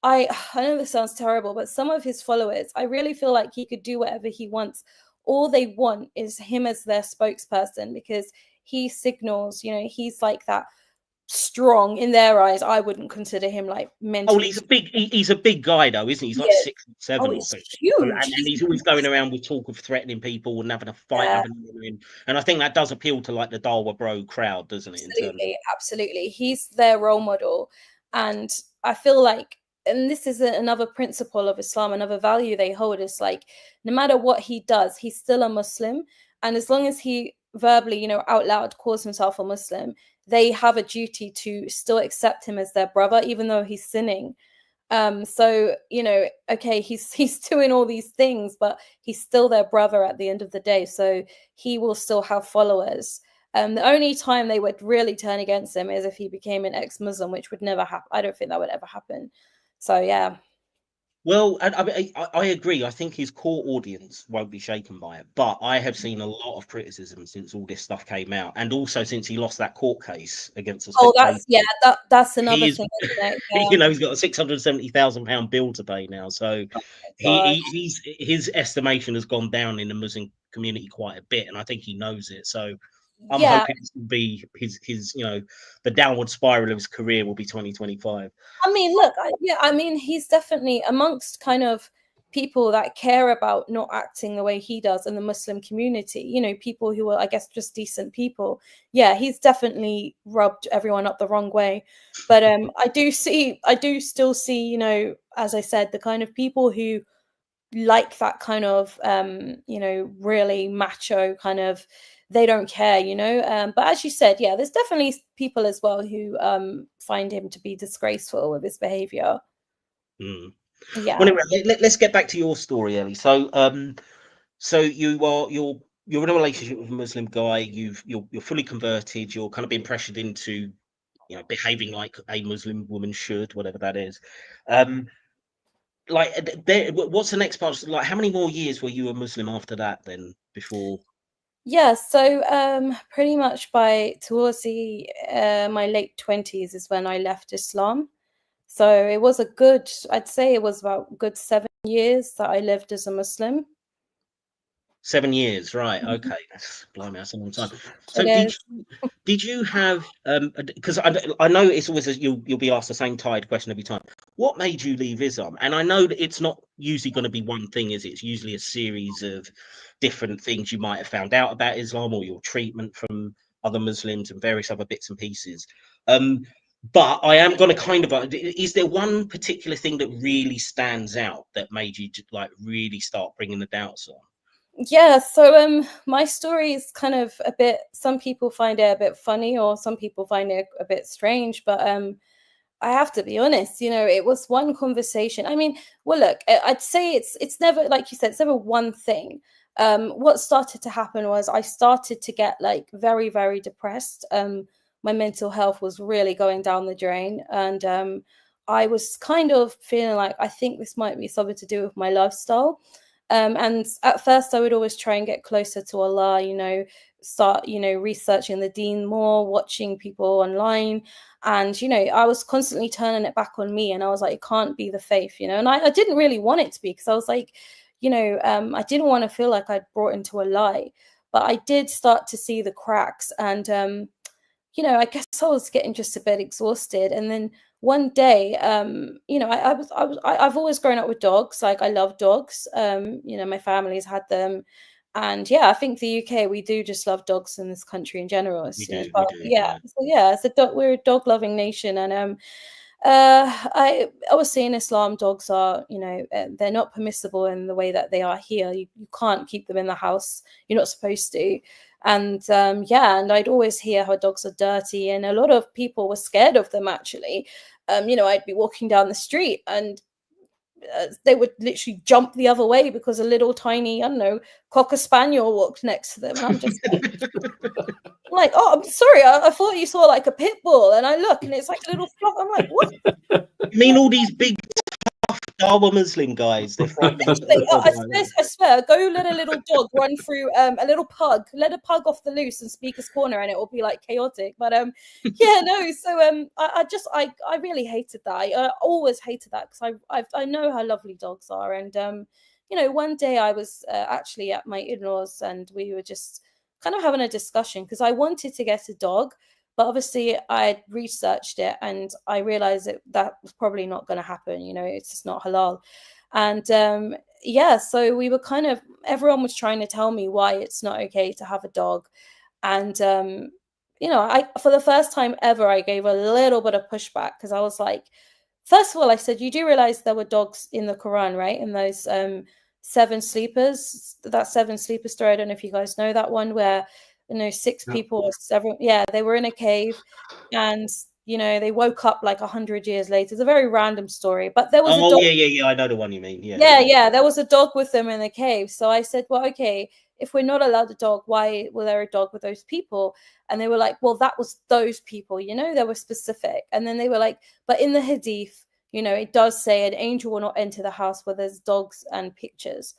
Speaker 2: I know this sounds terrible, but some of his followers, I really feel like he could do whatever he wants. All they want is him as their spokesperson, because he signals, you know, he's like that strong in their eyes. I wouldn't consider him like mentally.
Speaker 1: Oh, he's a big guy though, isn't he? He's like 6'7" or something.
Speaker 2: Huge.
Speaker 1: And he's always going around with talk of threatening people and having a fight. And I think that does appeal to like the Dawa bro crowd, doesn't it?
Speaker 2: Absolutely. He's their role model. And I feel like, and this is another principle of Islam, another value they hold, is like, no matter what he does, he's still a Muslim. And as long as he verbally, you know, out loud calls himself a Muslim, they have a duty to still accept him as their brother, even though he's sinning. So, you know, okay, he's doing all these things, but he's still their brother at the end of the day. So he will still have followers. The only time they would really turn against him is if he became an ex-Muslim, which would never happen. I don't think that would ever happen. So yeah.
Speaker 1: Well, I agree. I think his core audience won't be shaken by it, but I have seen a lot of criticism since all this stuff came out, and also since he lost that court case against us.
Speaker 2: Oh, that's another thing, isn't it? Yeah.
Speaker 1: You know, he's got a £670,000 bill to pay now, so his estimation has gone down in the Muslim community quite a bit, and I think he knows it. So I'm hoping this will be his, you know, the downward spiral of his career will be 2025.
Speaker 2: I mean, look, I mean, he's definitely amongst kind of people that care about not acting the way he does in the Muslim community, you know, people who are, I guess, just decent people. Yeah, he's definitely rubbed everyone up the wrong way. But I do still see, you know, as I said, the kind of people who like that kind of, you know, really macho kind of, they don't care, you know. But as you said, yeah, there's definitely people as well who find him to be disgraceful with his behavior. Yeah.
Speaker 1: Well, anyway, let's get back to your story, Ellie. So, so you're in a relationship with a Muslim guy. You're fully converted. You're kind of being pressured into, you know, behaving like a Muslim woman should, whatever that is. Like, what's the next part? Like, how many more years were you a Muslim after that? Then before.
Speaker 2: Yeah, so pretty much towards my late 20s is when I left Islam. So it was I'd say it was about good 7 years that I lived as a Muslim.
Speaker 1: 7 years, right? Okay, that's blimey, that's a long time. So
Speaker 2: It is.
Speaker 1: did you have because I know it's always you'll be asked the same tired question every time. What made you leave Islam? And I know that it's not usually going to be one thing, is it? It's usually a series of different things you might have found out about Islam, or your treatment from other Muslims and various other bits and pieces. But I am going to kind of, is there one particular thing that really stands out that made you like really start bringing the doubts on?
Speaker 2: Yeah, so my story is kind of a bit, some people find it a bit funny, or some people find it a bit strange, but I have to be honest, you know, it was one conversation. I mean, well, look, I'd say it's never, like you said, it's never one thing. What started to happen was I started to get like very, very depressed. My mental health was really going down the drain, and I was kind of feeling like, I think this might be something to do with my lifestyle. And at first I would always try and get closer to Allah, you know, start, you know, researching the deen more, watching people online. And, you know, I was constantly turning it back on me, and I was like, it can't be the faith, you know, and I didn't really want it to be, because I was like, you know, I didn't want to feel like I'd brought into a lie, but I did start to see the cracks. And, you know, I guess I was getting just a bit exhausted. And then one day, you know, I've always grown up with dogs. Like, I love dogs. You know, my family's had them. And yeah, I think the UK, we do just love dogs in this country in general.
Speaker 1: We
Speaker 2: You know,
Speaker 1: do,
Speaker 2: but yeah,
Speaker 1: yeah.
Speaker 2: so yeah, we're a dog loving nation. And I obviously in Islam, dogs are, you know, they're not permissible in the way that they are here. You can't keep them in the house. You're not supposed to. And yeah, and I'd always hear how dogs are dirty, and a lot of people were scared of them, actually. You know, I'd be walking down the street, and they would literally jump the other way because a little tiny, I don't know, cocker spaniel walked next to them. And I'm just like, oh, I'm sorry, I thought you saw like a pit bull. And I look, and it's like a little fluff. I'm like, what?
Speaker 1: You mean all these big Dawa Muslim guys? They're frightened of
Speaker 2: I swear, go let a little dog run through a little pug, let a pug off the loose in Speaker's Corner, and it will be like chaotic. But yeah, no. So I really hated that. I always hated that, because I know how lovely dogs are. And you know, one day I was actually at my in-laws, and we were just kind of having a discussion, because I wanted to get a dog. But obviously, I researched it, and I realized that was probably not going to happen. You know, it's just not halal. And yeah, so we were kind of, everyone was trying to tell me why it's not okay to have a dog. And you know, for the first time ever, I gave a little bit of pushback, because I was like, first of all, I said, you do realize there were dogs in the Quran, right? In those seven sleepers, that seven sleeper story. I don't know if you guys know that one, where, you know, six people or seven, yeah, they were in a cave, and you know, they woke up like 100 years later. It's a very random story, but there was a dog.
Speaker 1: yeah, I know the one you mean.
Speaker 2: Yeah, there was a dog with them in the cave. So I said, well, okay, if we're not allowed a dog, why were there a dog with those people? And they were like, well, that was those people, you know, they were specific. And then they were like, but in the hadith, you know, it does say an angel will not enter the house where there's dogs and pictures.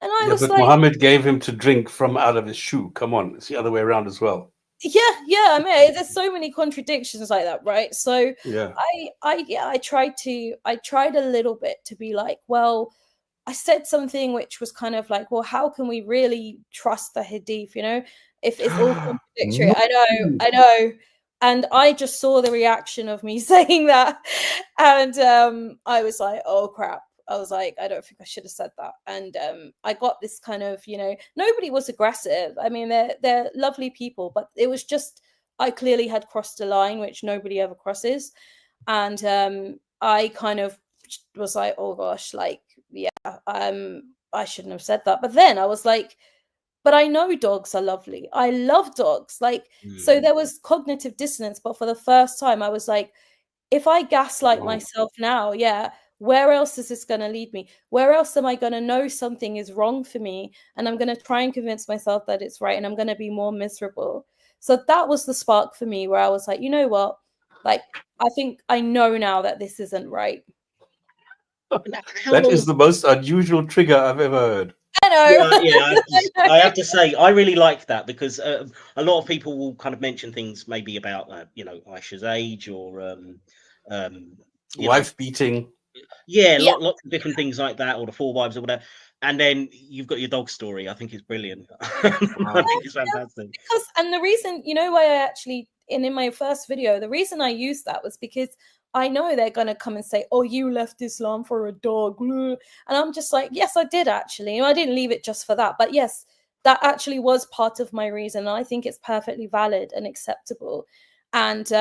Speaker 2: And I was like,
Speaker 3: Muhammad gave him to drink from out of his shoe. Come on, it's the other way around as well.
Speaker 2: Yeah, I mean, there's so many contradictions like that, right? So
Speaker 3: yeah,
Speaker 2: I tried a little bit to be like, well, I said something which was kind of like, well, how can we really trust the hadith, you know, if it's all contradictory? I know. And I just saw the reaction of me saying that. And I was like, oh crap. I was like, I don't think I should have said that. And I got this kind of, you know, nobody was aggressive. I mean, they're lovely people, but it was just, I clearly had crossed a line, which nobody ever crosses. And I kind of was like, oh gosh, like, yeah, I shouldn't have said that. But then I was like, but I know dogs are lovely. I love dogs. Like, so there was cognitive dissonance. But for the first time, I was like, if I gaslight myself now, yeah, where else is this going to lead me? Where else am I going to know something is wrong for me? And I'm going to try and convince myself that it's right, and I'm going to be more miserable. So that was the spark for me, where I was like, you know what? Like, I think I know now that this isn't right.
Speaker 3: That is the most unusual trigger I've ever heard.
Speaker 2: I know.
Speaker 1: Yeah, I have to say, I really like that, because a lot of people will kind of mention things maybe about, you know, Aisha's age, or
Speaker 3: wife beating.
Speaker 1: Yeah,
Speaker 2: Yeah,
Speaker 1: lots of different things like that, or the Four Wives or whatever. And then you've got your dog story. I think it's brilliant. I think it's fantastic.
Speaker 2: because, and the reason, you know, why I actually, in my first video, the reason I used that was because I know they're going to come and say, oh, you left Islam for a dog. And I'm just like, yes, I did actually. I didn't leave it just for that. But yes, that actually was part of my reason. I think it's perfectly valid and acceptable. And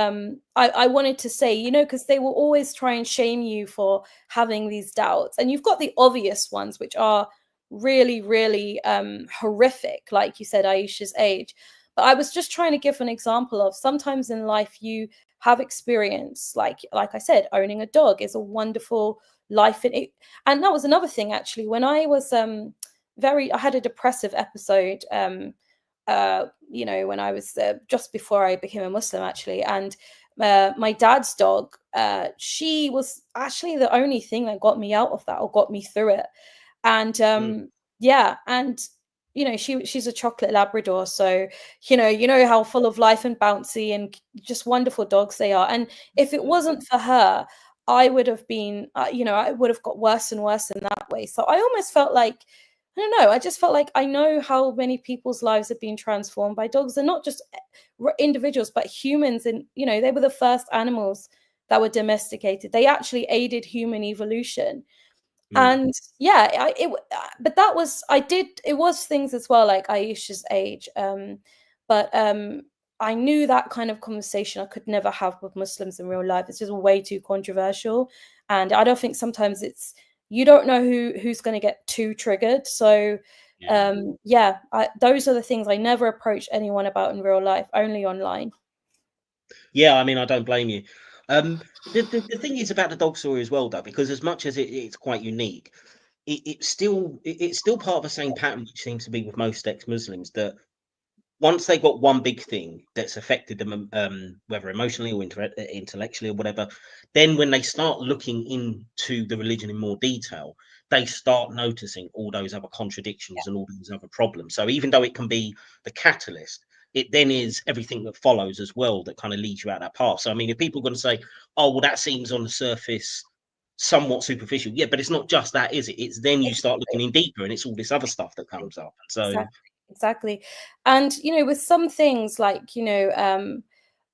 Speaker 2: I wanted to say, you know, because they will always try and shame you for having these doubts. And you've got the obvious ones, which are really, really horrific, like you said, Aisha's age. But I was just trying to give an example of sometimes in life you have experience, like I said, owning a dog is a wonderful life in it. And that was another thing actually. When I was I had a depressive episode you know, when I was just before I became a Muslim actually. And my dad's dog, she was actually the only thing that got me out of that or got me through it. And yeah, and you know, she's a chocolate Labrador, so you know how full of life and bouncy and just wonderful dogs they are. And if it wasn't for her, I would have been you know, I would have got worse and worse in that way. So I almost felt like, I don't know, I just felt like I know how many people's lives have been transformed by dogs, and not just individuals but humans. And you know, they were the first animals that were domesticated. They actually aided human evolution. And yeah, but that was, it was things as well like Aisha's age, but I knew that kind of conversation I could never have with Muslims in real life. It's just way too controversial, and I don't think sometimes it's, you don't know who's going to get too triggered. So yeah, those are the things I never approach anyone about in real life, only online.
Speaker 1: Yeah, I mean, I don't blame you. The thing is about the dog story as well, though, because as much as it's quite unique, it's still part of the same pattern, which seems to be with most ex-Muslims, that once they got one big thing that's affected them, whether emotionally or intellectually or whatever, then when they start looking into the religion in more detail, they start noticing all those other contradictions and all those other problems. So even though it can be the catalyst, it then is everything that follows as well that kind of leads you out that path. So I mean, if people are going to say, "Oh, well, that seems on the surface somewhat superficial," yeah, but it's not just that, is it? It's then you start looking in deeper, and it's all this other stuff that comes up. So
Speaker 2: Exactly. And you know, with some things like, you know,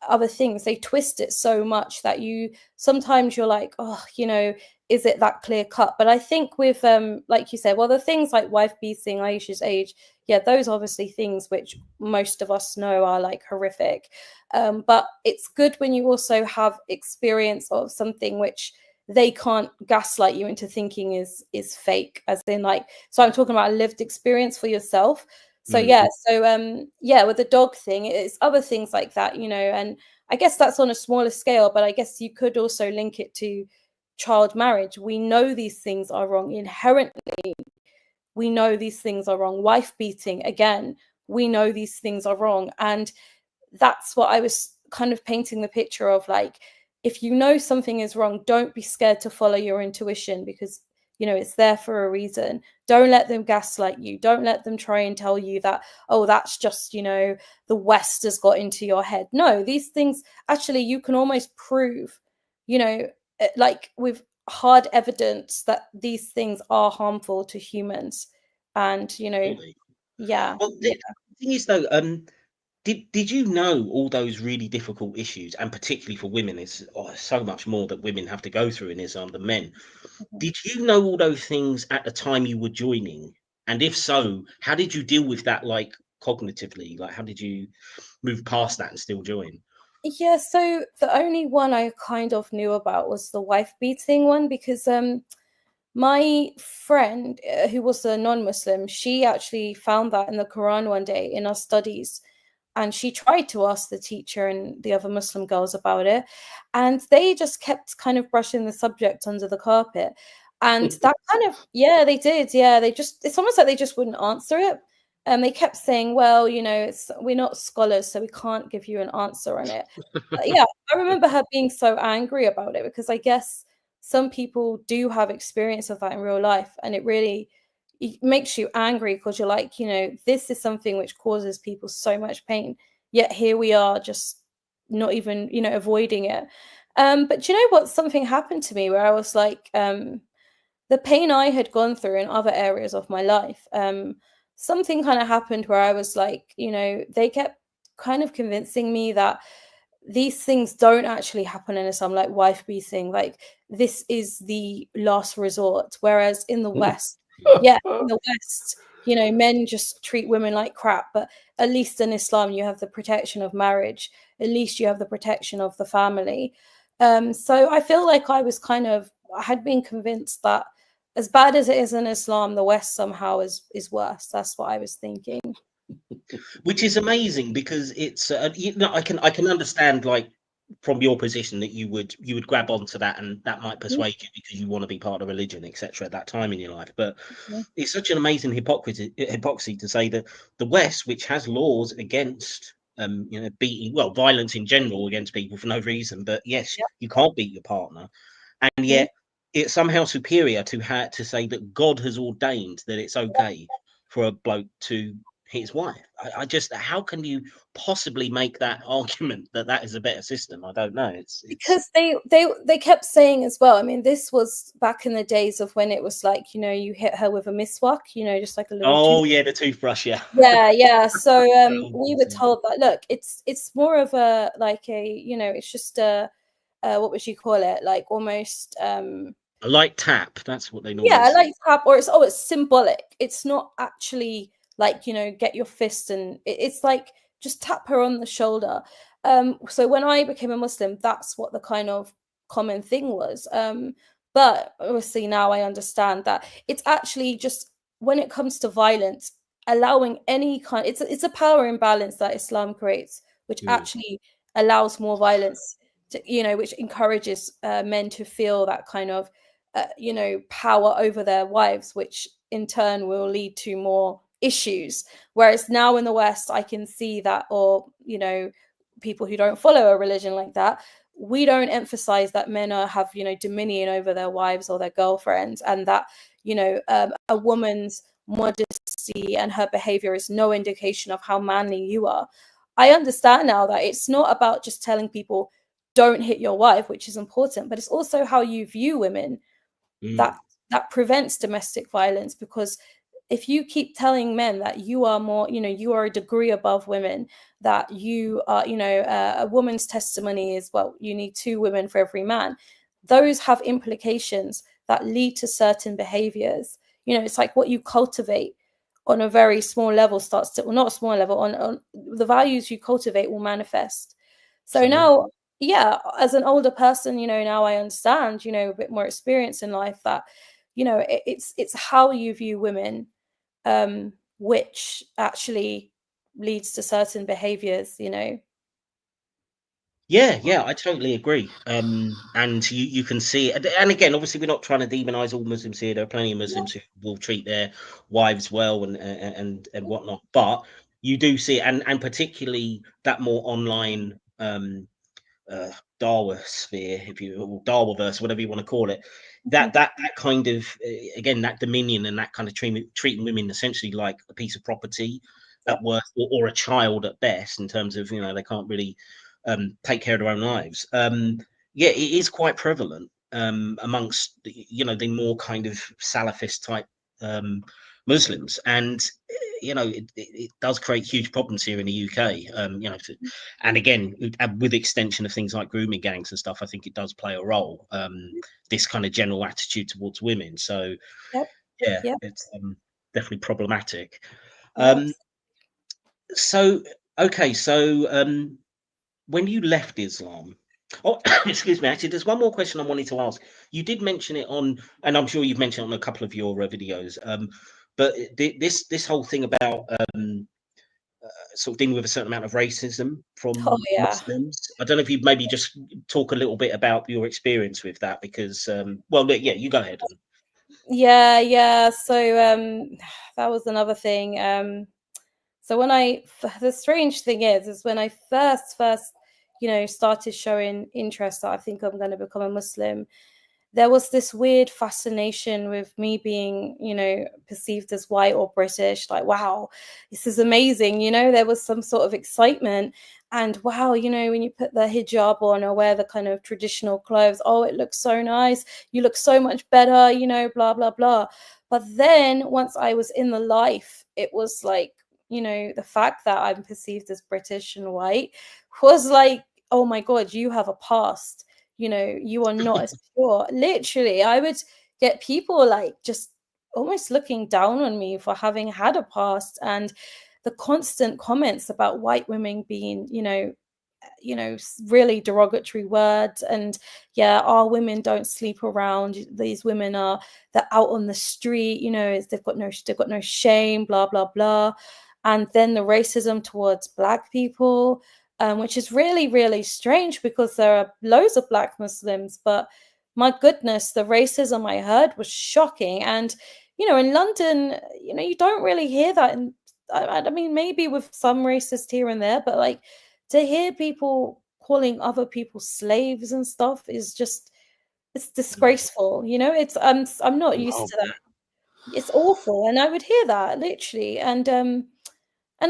Speaker 2: other things, they twist it so much that you sometimes you're like, oh, you know, is it that clear cut? But I think with like you said, well, the things like wife beating, Aisha's age, yeah, those obviously things which most of us know are like horrific. But it's good when you also have experience of something which they can't gaslight you into thinking is fake, as in like, so I'm talking about a lived experience for yourself. So yeah, so yeah, with the dog thing, it's other things like that, you know, and I guess that's on a smaller scale, but I guess you could also link it to child marriage. We know these things are wrong inherently. We know these things are wrong. Wife beating, again, we know these things are wrong. And that's what I was kind of painting the picture of, like, if you know something is wrong, don't be scared to follow your intuition, because you know it's there for a reason. Don't let them gaslight you. Don't let them try and tell you that, oh, that's just, you know, the West has got into your head. No, these things actually you can almost prove, you know, like with hard evidence that these things are harmful to humans. And you know,
Speaker 1: absolutely.
Speaker 2: yeah,
Speaker 1: Well,
Speaker 2: yeah.
Speaker 1: the thing is, though, did you know all those really difficult issues, and particularly for women, it's so much more that women have to go through in Islam than men. Did you know all those things at the time you were joining? And if so, how did you deal with that, like cognitively? Like, how did you move past that and still join?
Speaker 2: Yeah, so the only one I kind of knew about was the wife beating one, because my friend who was a non-Muslim, she actually found that in the Quran one day in our studies, and she tried to ask the teacher and the other Muslim girls about it, and they just kept kind of brushing the subject under the carpet. And that kind of, yeah, they did, yeah, they just, it's almost like they just wouldn't answer it. And they kept saying, well, you know, we're not scholars, so we can't give you an answer on it. Yeah, I remember her being so angry about it, because I guess some people do have experience of that in real life, and it makes you angry, because you're like, you know, this is something which causes people so much pain, yet here we are just not even, you know, avoiding it. But you know what? Something happened to me where I was like, the pain I had gone through in other areas of my life, something kind of happened where I was like, you know, they kept kind of convincing me that these things don't actually happen in Islam, like wife beating, like this is the last resort. Whereas in the West, yeah, in the West, you know, men just treat women like crap. But at least in Islam, you have the protection of marriage. At least you have the protection of the family. So I feel like I had been convinced that as bad as it is in Islam, the West somehow is worse. That's what I was thinking.
Speaker 1: Which is amazing, because it's you know, I can understand, like, from your position, that you would grab onto that, and that might persuade you because you want to be part of religion, etc., at that time in your life. But it's such an amazing hypocrisy to say that the West, which has laws against you know, beating, well, violence in general against people for no reason, but yes, you can't beat your partner, and yet it's somehow superior to say that God has ordained that it's okay for a bloke to hit his wife. I just, how can you possibly make that argument that that is a better system? I don't know. It's
Speaker 2: because they kept saying as well. I mean, this was back in the days of when it was like, you know, you hit her with a miswak, you know, just like a little
Speaker 1: oh yeah, the toothbrush, yeah.
Speaker 2: yeah. So
Speaker 1: Oh,
Speaker 2: we were told that, look, it's more of a, like a, you know, it's just a what would you call it, like almost
Speaker 1: a light tap, that's what they normally
Speaker 2: yeah,
Speaker 1: say.
Speaker 2: like tap, or it's symbolic. It's not actually like, you know, get your fist and it's like just tap her on the shoulder. So when I became a Muslim, that's what the kind of common thing was. But obviously now I understand that it's actually just, when it comes to violence, allowing any kind, it's a power imbalance that Islam creates, which actually allows more violence to, you know, which encourages men to feel that kind of you know, power over their wives, which in turn will lead to more issues. Whereas now in the West, I can see that, or, you know, people who don't follow a religion like that, we don't emphasize that men have, you know, dominion over their wives or their girlfriends, and that, you know, a woman's modesty and her behavior is no indication of how manly you are. I understand now that it's not about just telling people don't hit your wife, which is important, but it's also how you view women that prevents domestic violence. Because if you keep telling men that you are more, you know, you are a degree above women, that you are, you know, a woman's testimony is, well, you need 2 women for every man, those have implications that lead to certain behaviors. You know, it's like what you cultivate on a very small level starts to, well, not a small level, on the values you cultivate will manifest. So
Speaker 1: Absolutely.
Speaker 2: now, yeah, as an older person, you know, now I understand, you know, a bit more experience in life, that, you know, it's how you view women, which actually leads to certain behaviors, you know.
Speaker 1: Yeah, I totally agree. And you can see, and again, obviously, we're not trying to demonize all Muslims here. There are plenty of Muslims who will treat their wives well and whatnot. But you do see, and particularly that more online Darwa sphere, if you, or Darwaverse, whatever you want to call it, that kind of again, that dominion and that kind of treating women essentially like a piece of property at worst, or a child at best, in terms of, you know, they can't really take care of their own lives. Yeah, it is quite prevalent amongst, you know, the more kind of Salafist type Muslims, and you know, it does create huge problems here in the UK. You know, and again, with extension of things like grooming gangs and stuff, I think it does play a role. This kind of general attitude towards women. So yeah,
Speaker 2: Yep.
Speaker 1: it's definitely problematic.
Speaker 2: Yep.
Speaker 1: So okay, so when you left Islam, oh, excuse me, actually, there's one more question I wanted to ask. You did mention it on, and I'm sure you've mentioned it on a couple of your videos, but this whole thing about sort of dealing with a certain amount of racism
Speaker 2: Oh
Speaker 1: from
Speaker 2: yeah.
Speaker 1: Muslims. I don't know if you'd maybe just talk a little bit about your experience with that, because well, yeah, you go ahead.
Speaker 2: Yeah. So that was another thing. So when the strange thing is when I first, you know, started showing interest that I think I'm going to become a Muslim, there was this weird fascination with me being, you know, perceived as white or British. Like, wow, this is amazing. You know, there was some sort of excitement. And wow, you know, when you put the hijab on or wear the kind of traditional clothes, oh, it looks so nice. You look so much better, you know, blah, blah, blah. But then once I was in the life, it was like, you know, the fact that I'm perceived as British and white was like, oh my God, you have a past. You know, you are not as pure. Literally, I would get people like just almost looking down on me for having had a past, and the constant comments about white women being, you know, really derogatory words. And yeah, our women don't sleep around. These women are, they're out on the street, you know, they've got no shame, blah, blah, blah. And then the racism towards Black people, which is really, really strange because there are loads of Black Muslims, but my goodness, the racism I heard was shocking. And, you know, in London, you know, you don't really hear that. I mean, maybe with some racists here and there, but like to hear people calling other people slaves and stuff is just, it's disgraceful. You know, it's I'm not used to that. It's awful. And I would hear that literally. And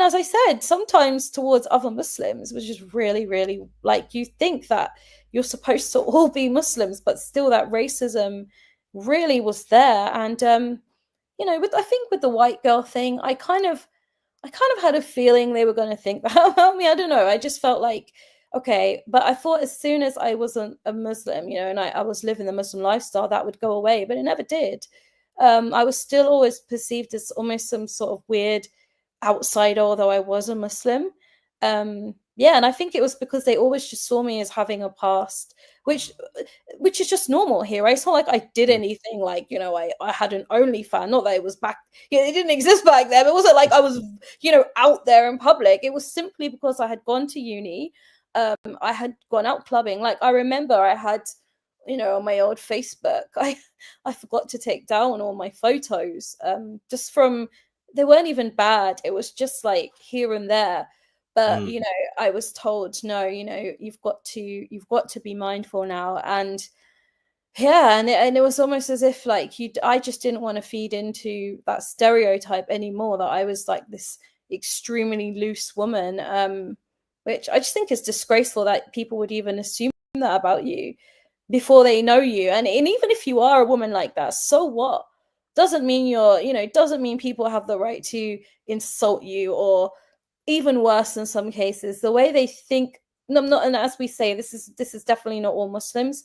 Speaker 2: as I said, sometimes towards other Muslims, which is really, really like, you think that you're supposed to all be Muslims, but still that racism really was there. And you know, I think with the white girl thing, I kind of had a feeling they were going to think that about me. I don't know. I just felt like, okay, but I thought as soon as I wasn't a Muslim, you know, and I was living the Muslim lifestyle, that would go away, but it never did. I was still always perceived as almost some sort of weird outsider, although I was a Muslim. Yeah, and I think it was because they always just saw me as having a past, which is just normal here, right? It's not like I did anything like, you know, I had an OnlyFans, not that it was back, you know, it didn't exist back then, but it wasn't like I was, you know, out there in public. It was simply because I had gone to uni, I had gone out clubbing. Like I remember I had, you know, on my old Facebook, I forgot to take down all my photos, just from, they weren't even bad. It was just like here and there. But you know, I was told, no, you know, you've got to be mindful now. And yeah, and it was almost as if like I just didn't want to feed into that stereotype anymore, that I was like this extremely loose woman, which I just think is disgraceful that people would even assume that about you before they know you. And even if you are a woman like that, so what? Doesn't mean you're, you know, doesn't mean people have the right to insult you, or even worse in some cases, the way they think. No, not, and as we say, this is definitely not all Muslims.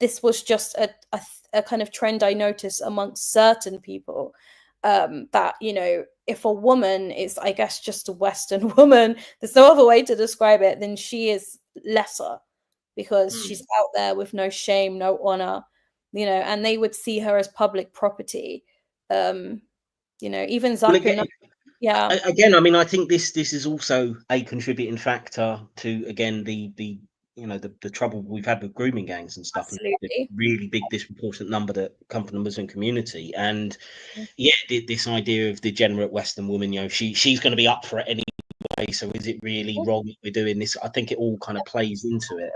Speaker 2: This was just a kind of trend I noticed amongst certain people, that, you know, if a woman is, I guess, just a Western woman, there's no other way to describe it, then she is lesser because she's out there with no shame, no honor, you know, and they would see her as public property. You know, even Zakir, yeah.
Speaker 1: Again, I mean, I think this is also a contributing factor to, again, the you know, the trouble we've had with grooming gangs and stuff.
Speaker 2: Absolutely.
Speaker 1: And the really big disproportionate number that come from the Muslim community. And yeah, this idea of the degenerate Western woman, you know, she's going to be up for it anyway. So is it really wrong that we're doing this? I think it all kind of plays into it,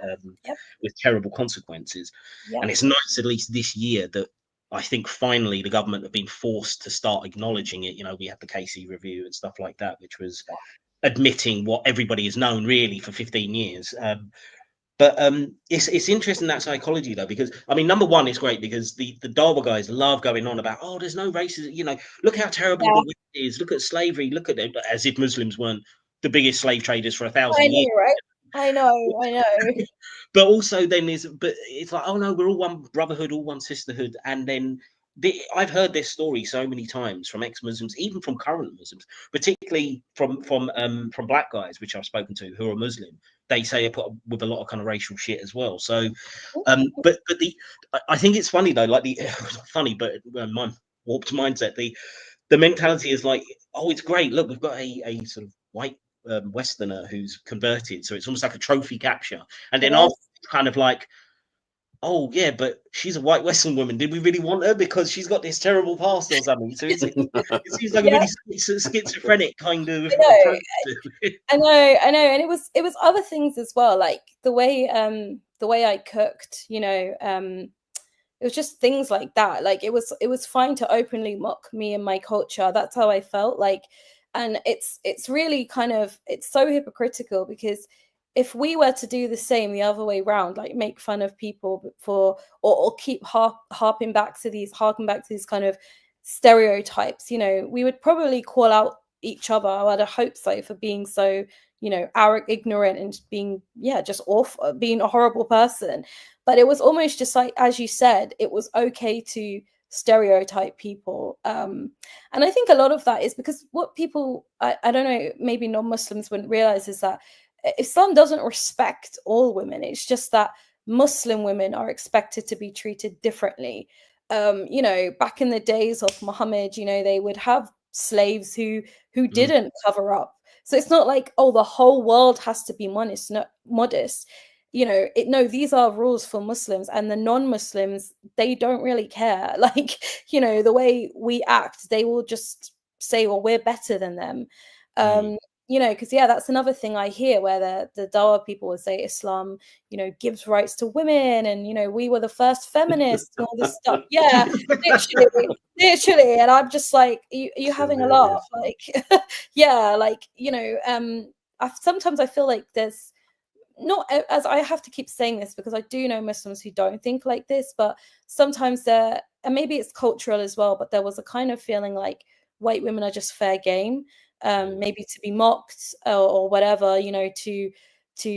Speaker 1: with terrible consequences. And it's nice, at least this year, that I think finally the government have been forced to start acknowledging it. You know, we had the KC review and stuff like that, which was admitting what everybody has known really for 15 years. But it's interesting, that psychology though, because I mean, number one, it's great because the Darwa guys love going on about, oh, there's no racism, you know, look how terrible the West is, look at slavery, look at them, as if Muslims weren't the biggest slave traders for 1,000 years.
Speaker 2: Right? I know.
Speaker 1: But also then it's like, oh no, we're all one brotherhood, all one sisterhood. And then I've heard this story so many times from ex-Muslims, even from current Muslims, particularly from Black guys, which I've spoken to, who are Muslim. They say they put up with a lot of kind of racial shit as well. So, but I think it's funny though, like funny, but my warped mindset, the mentality is like, oh, it's great. Look, we've got a sort of white Westerner who's converted, so it's almost like a trophy capture. And then after, it's kind of like, oh yeah, but she's a white Western woman. Did we really want her because she's got this terrible past or something? So it seems like a really schizophrenic kind of approach to it.
Speaker 2: I know, and it was other things as well, like the way I cooked, you know, it was just things like that. Like it was fine to openly mock me and my culture. That's how I felt like. And it's really kind of, it's so hypocritical, because if we were to do the same the other way around, like make fun of people for, or keep harking back to these kind of stereotypes, you know, we would probably call out each other. I'd hope so, for being so, you know, arrogant, ignorant, and being, yeah, just awful, being a horrible person. But it was almost just like, as you said, it was okay to stereotype people. And I think a lot of that is because what people, I don't know, maybe non-Muslims wouldn't realize, is that Islam doesn't respect all women. It's just that Muslim women are expected to be treated differently. You know, back in the days of Muhammad, you know, they would have slaves who didn't cover up. So it's not like, oh, the whole world has to be modest. You know, no, these are rules for Muslims, and the non-Muslims, they don't really care. Like, you know, the way we act, they will just say, well, we're better than them. You know, because yeah, that's another thing I hear, where the Dawa people would say Islam, you know, gives rights to women, and you know, we were the first feminists and all this stuff. Yeah, literally. And I'm just like, you having a laugh? Like, yeah, like, you know, sometimes I feel like there's not, as I have to keep saying this because I do know Muslims who don't think like this, but sometimes they're, and maybe it's cultural as well, but there was a kind of feeling like white women are just fair game, maybe to be mocked, or whatever, you know, to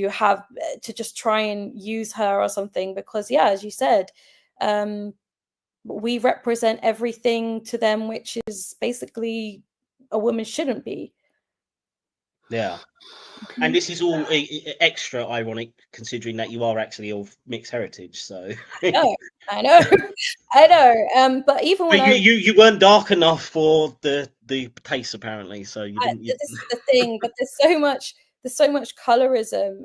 Speaker 2: have, to just try and use her or something, because yeah, as you said, we represent everything to them, which is basically a woman shouldn't be.
Speaker 1: Yeah. And this is all extra ironic, considering that you are actually of mixed heritage. So
Speaker 2: I know. But even when
Speaker 1: you weren't dark enough for the pace, apparently. So you didn't.
Speaker 2: This is the thing, but there's so much colorism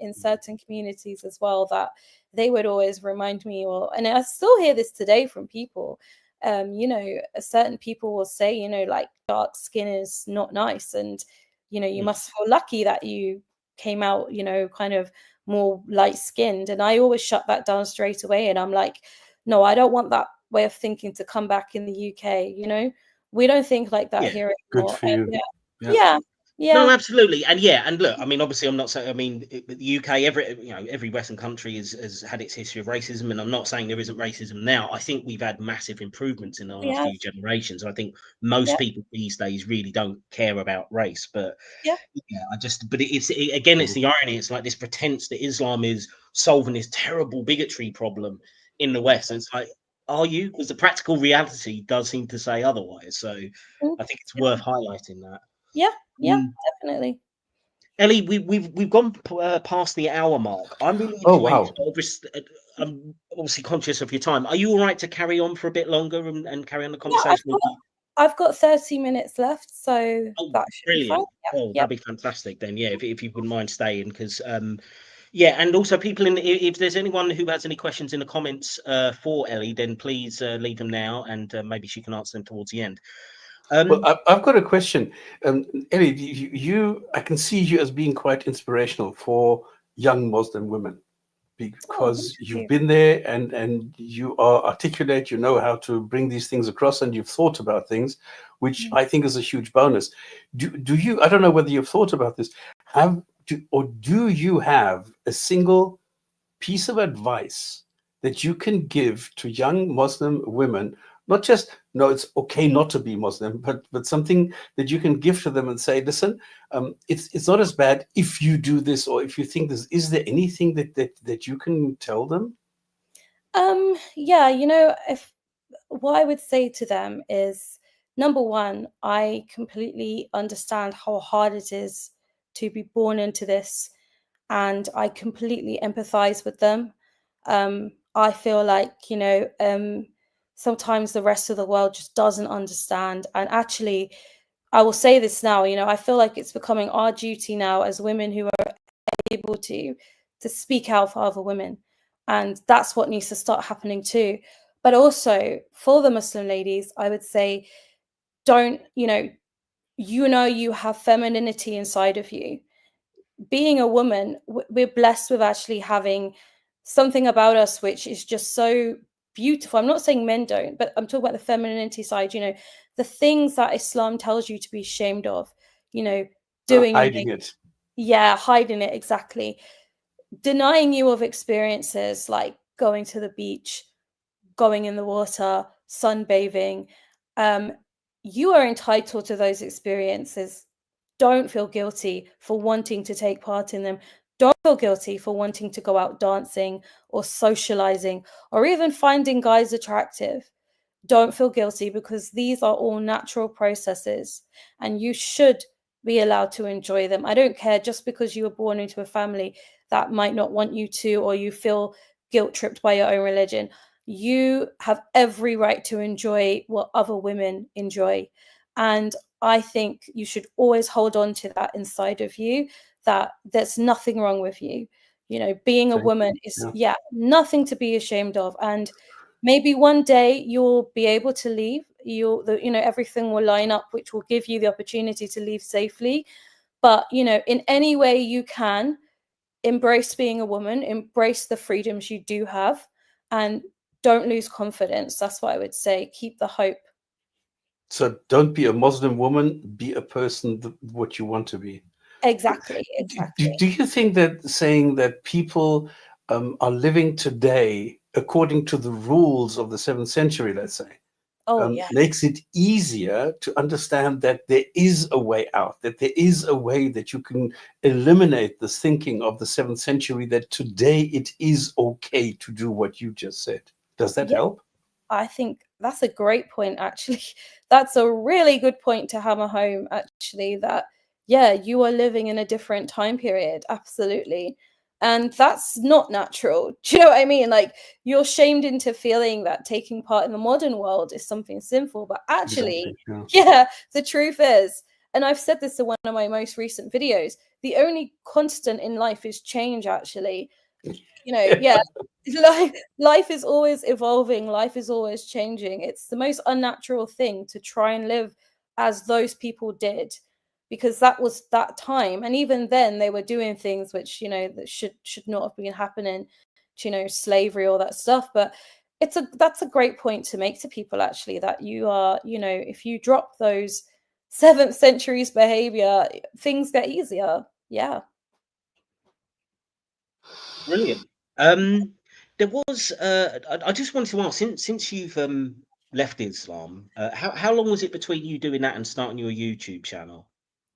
Speaker 2: in certain communities as well, that they would always remind me, and I still hear this today from people. You know, certain people will say, you know, like, dark skin is not nice, and you know, you must feel lucky that you came out, you know, kind of more light skinned. And I always shut that down straight away. And I'm like, no, I don't want that way of thinking to come back in the UK. You know, we don't think like that here anymore.
Speaker 3: Good for you.
Speaker 2: Yeah.
Speaker 1: No, absolutely. And look, I mean, obviously, I'm not saying, I mean, the UK, every Western country has had its history of racism, and I'm not saying there isn't racism now. I think we've had massive improvements in the last few generations. I think most people these days really don't care about race, but again, it's the irony. It's like this pretense that Islam is solving this terrible bigotry problem in the West, and it's like, are you? Because the practical reality does seem to say otherwise. So I think it's worth highlighting that.
Speaker 2: Yeah, definitely.
Speaker 1: Ellie, we've gone past the hour mark. I'm really I'm obviously conscious of your time. Are you all right to carry on for a bit longer and carry on the conversation?
Speaker 2: I've got 30 minutes left, so that should be fine.
Speaker 1: That'd be fantastic then. Yeah, if you wouldn't mind staying, because and also people if there's anyone who has any questions in the comments for Ellie, then please leave them now, and maybe she can answer them towards the end.
Speaker 3: Well, I've got a question. Ellie, I can see you as being quite inspirational for young Muslim women, because you've been there and you are articulate, you know how to bring these things across, and you've thought about things, which I think is a huge bonus. Do you, I don't know whether you've thought about this, do you have a single piece of advice that you can give to young Muslim women? Not just, no, it's okay not to be Muslim, but something that you can give to them and say, listen, it's not as bad if you do this, or if you think this. Is there anything that you can tell them?
Speaker 2: Yeah, you know, what I would say to them is, number one, I completely understand how hard it is to be born into this, and I completely empathize with them. I feel like, you know, sometimes the rest of the world just doesn't understand. And actually, I will say this now, you know, I feel like it's becoming our duty now as women who are able to speak out for other women. And that's what needs to start happening too. But also for the Muslim ladies, I would say, don't, you have femininity inside of you. Being a woman, we're blessed with actually having something about us which is just so beautiful. I'm not saying men don't, but I'm talking about the femininity side, you know, the things that Islam tells you to be ashamed of, you know, doing
Speaker 3: hiding it.
Speaker 2: Yeah, hiding it, exactly. Denying you of experiences like going to the beach, going in the water, sunbathing. You are entitled to those experiences. Don't feel guilty for wanting to take part in them. Don't feel guilty for wanting to go out dancing or socializing or even finding guys attractive. Don't feel guilty, because these are all natural processes and you should be allowed to enjoy them. I don't care, just because you were born into a family that might not want you to, or you feel guilt tripped by your own religion. You have every right to enjoy what other women enjoy. And I think you should always hold on to that inside of you, that there's nothing wrong with you. You know, being a woman is, nothing to be ashamed of. And maybe one day you'll be able to leave. You know, everything will line up, which will give you the opportunity to leave safely. But, you know, in any way you can, embrace being a woman, embrace the freedoms you do have, and don't lose confidence. That's what I would say. Keep the hope.
Speaker 3: So don't be a Muslim woman, be a person what you want to be.
Speaker 2: Exactly.
Speaker 3: Do you think that saying that people are living today according to the rules of the 7th century, let's say, makes it easier to understand that there is a way out, that there is a way that you can eliminate the thinking of the 7th century, that today it is okay to do what you just said? Does that help?
Speaker 2: I think that's a great point, actually. That's a really good point to hammer home, actually, that, yeah, you are living in a different time period. Absolutely. And that's not natural. Do you know what I mean? Like, you're shamed into feeling that taking part in the modern world is something sinful. But actually, the truth is, and I've said this in one of my most recent videos, the only constant in life is change, actually. You know, life is always evolving, life is always changing. It's the most unnatural thing to try and live as those people did, because that was that time, and even then they were doing things which, you know, that should not have been happening, you know, slavery, all that stuff. But that's a great point to make to people, actually, that you are, you know, if you drop those 7th century's behavior, things get easier.
Speaker 1: Brilliant. There was I just wanted to ask, since you've left Islam, how long was it between you doing that and starting your YouTube channel?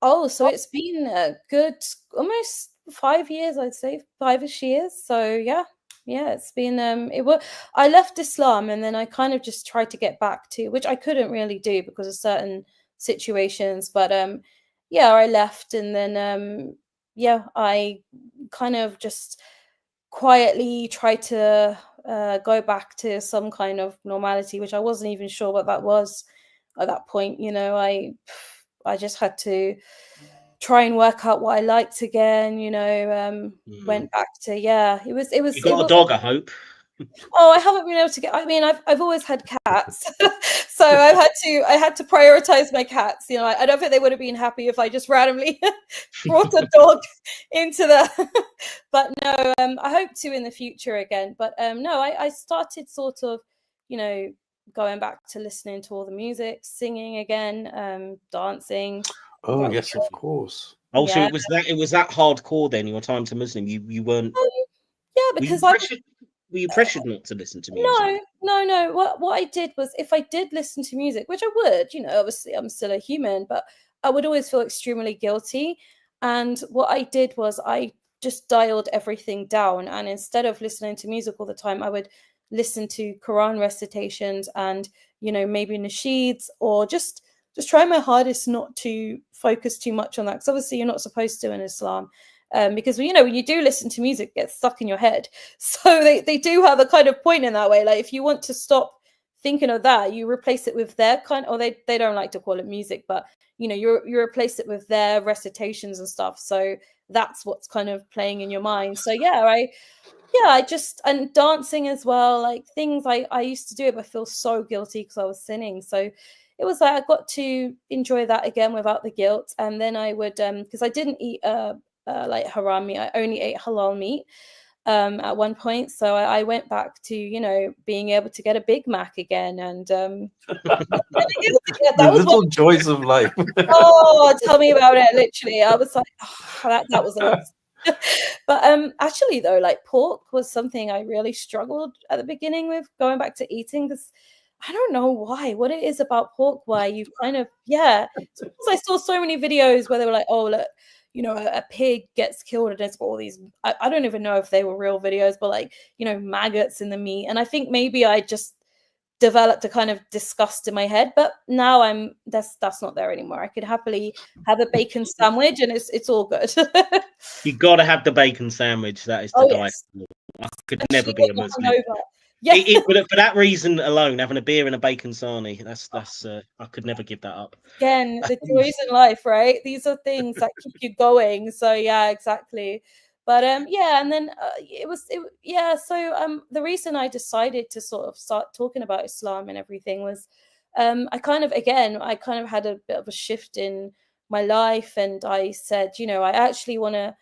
Speaker 2: Oh, so it's been a good almost 5 years, I'd say, 5-ish years. So yeah, it's been I left Islam and then I kind of just tried to get back to, which I couldn't really do because of certain situations. But I left, and then I kind of just quietly tried to go back to some kind of normality, which I wasn't even sure what that was at that point. You know, I just had to try and work out what I liked again, you know. Went back to,
Speaker 1: You got a dog, I hope.
Speaker 2: Oh, I haven't been able to get, I mean, I've always had cats. So I had to prioritize my cats. You know, I don't think they would have been happy if I just randomly brought a dog into the but no, I hope to in the future again. But no, I started sort of, you know, going back to listening to all the music, singing again, dancing.
Speaker 3: Oh, yes, of course.
Speaker 1: Oh, so it was that hardcore then, your time to Muslim. You weren't
Speaker 2: because
Speaker 1: were you pressured not to listen to music?
Speaker 2: No. What I did was, if I did listen to music, which I would, you know, obviously I'm still a human, but I would always feel extremely guilty. And what I did was I just dialed everything down. And instead of listening to music all the time, I would listen to Quran recitations and, you know, maybe nasheeds, or just try my hardest not to focus too much on that. Because obviously you're not supposed to in Islam. Because, you know, when you do listen to music, it gets stuck in your head. So they do have a kind of point in that way. Like, if you want to stop thinking of that, you replace it with their kind, or they don't like to call it music, but, you know, you replace it with their recitations and stuff. So that's what's kind of playing in your mind. So I just, and dancing as well, like things I used to do it, but I feel so guilty because I was sinning. So it was like I got to enjoy that again without the guilt. And then I would, because I didn't eat like haram meat, I only ate halal meat. at one point. So I went back to, you know, being able to get a Big Mac again, and
Speaker 3: The
Speaker 2: that was
Speaker 3: little joys of life.
Speaker 2: oh, tell me about it. Literally, I was like, oh, that was awesome. But actually though, like pork was something I really struggled at the beginning with going back to eating, because I don't know what it is about pork, why you kind of, yeah. I saw so many videos where they were like, oh look, you know, a pig gets killed and it's got all these, I don't even know if they were real videos, but like, you know, maggots in the meat. And I think maybe I just developed a kind of disgust in my head, but now that's not there anymore. I could happily have a bacon sandwich and it's all good.
Speaker 1: You got to have the bacon sandwich. That is the
Speaker 2: Oh
Speaker 1: diet.
Speaker 2: yes,
Speaker 1: I could never
Speaker 2: especially
Speaker 1: be a
Speaker 2: when
Speaker 1: Muslim.
Speaker 2: you're hungover. Yeah.
Speaker 1: For that reason alone, having a beer and a bacon sarnie, that's I could never give that up.
Speaker 2: Again, the joys in life, right? These are things that keep you going. So yeah, exactly. But yeah, and then yeah. So the reason I decided to sort of start talking about Islam and everything was, I kind of had a bit of a shift in my life, and I said, you know, I actually want to,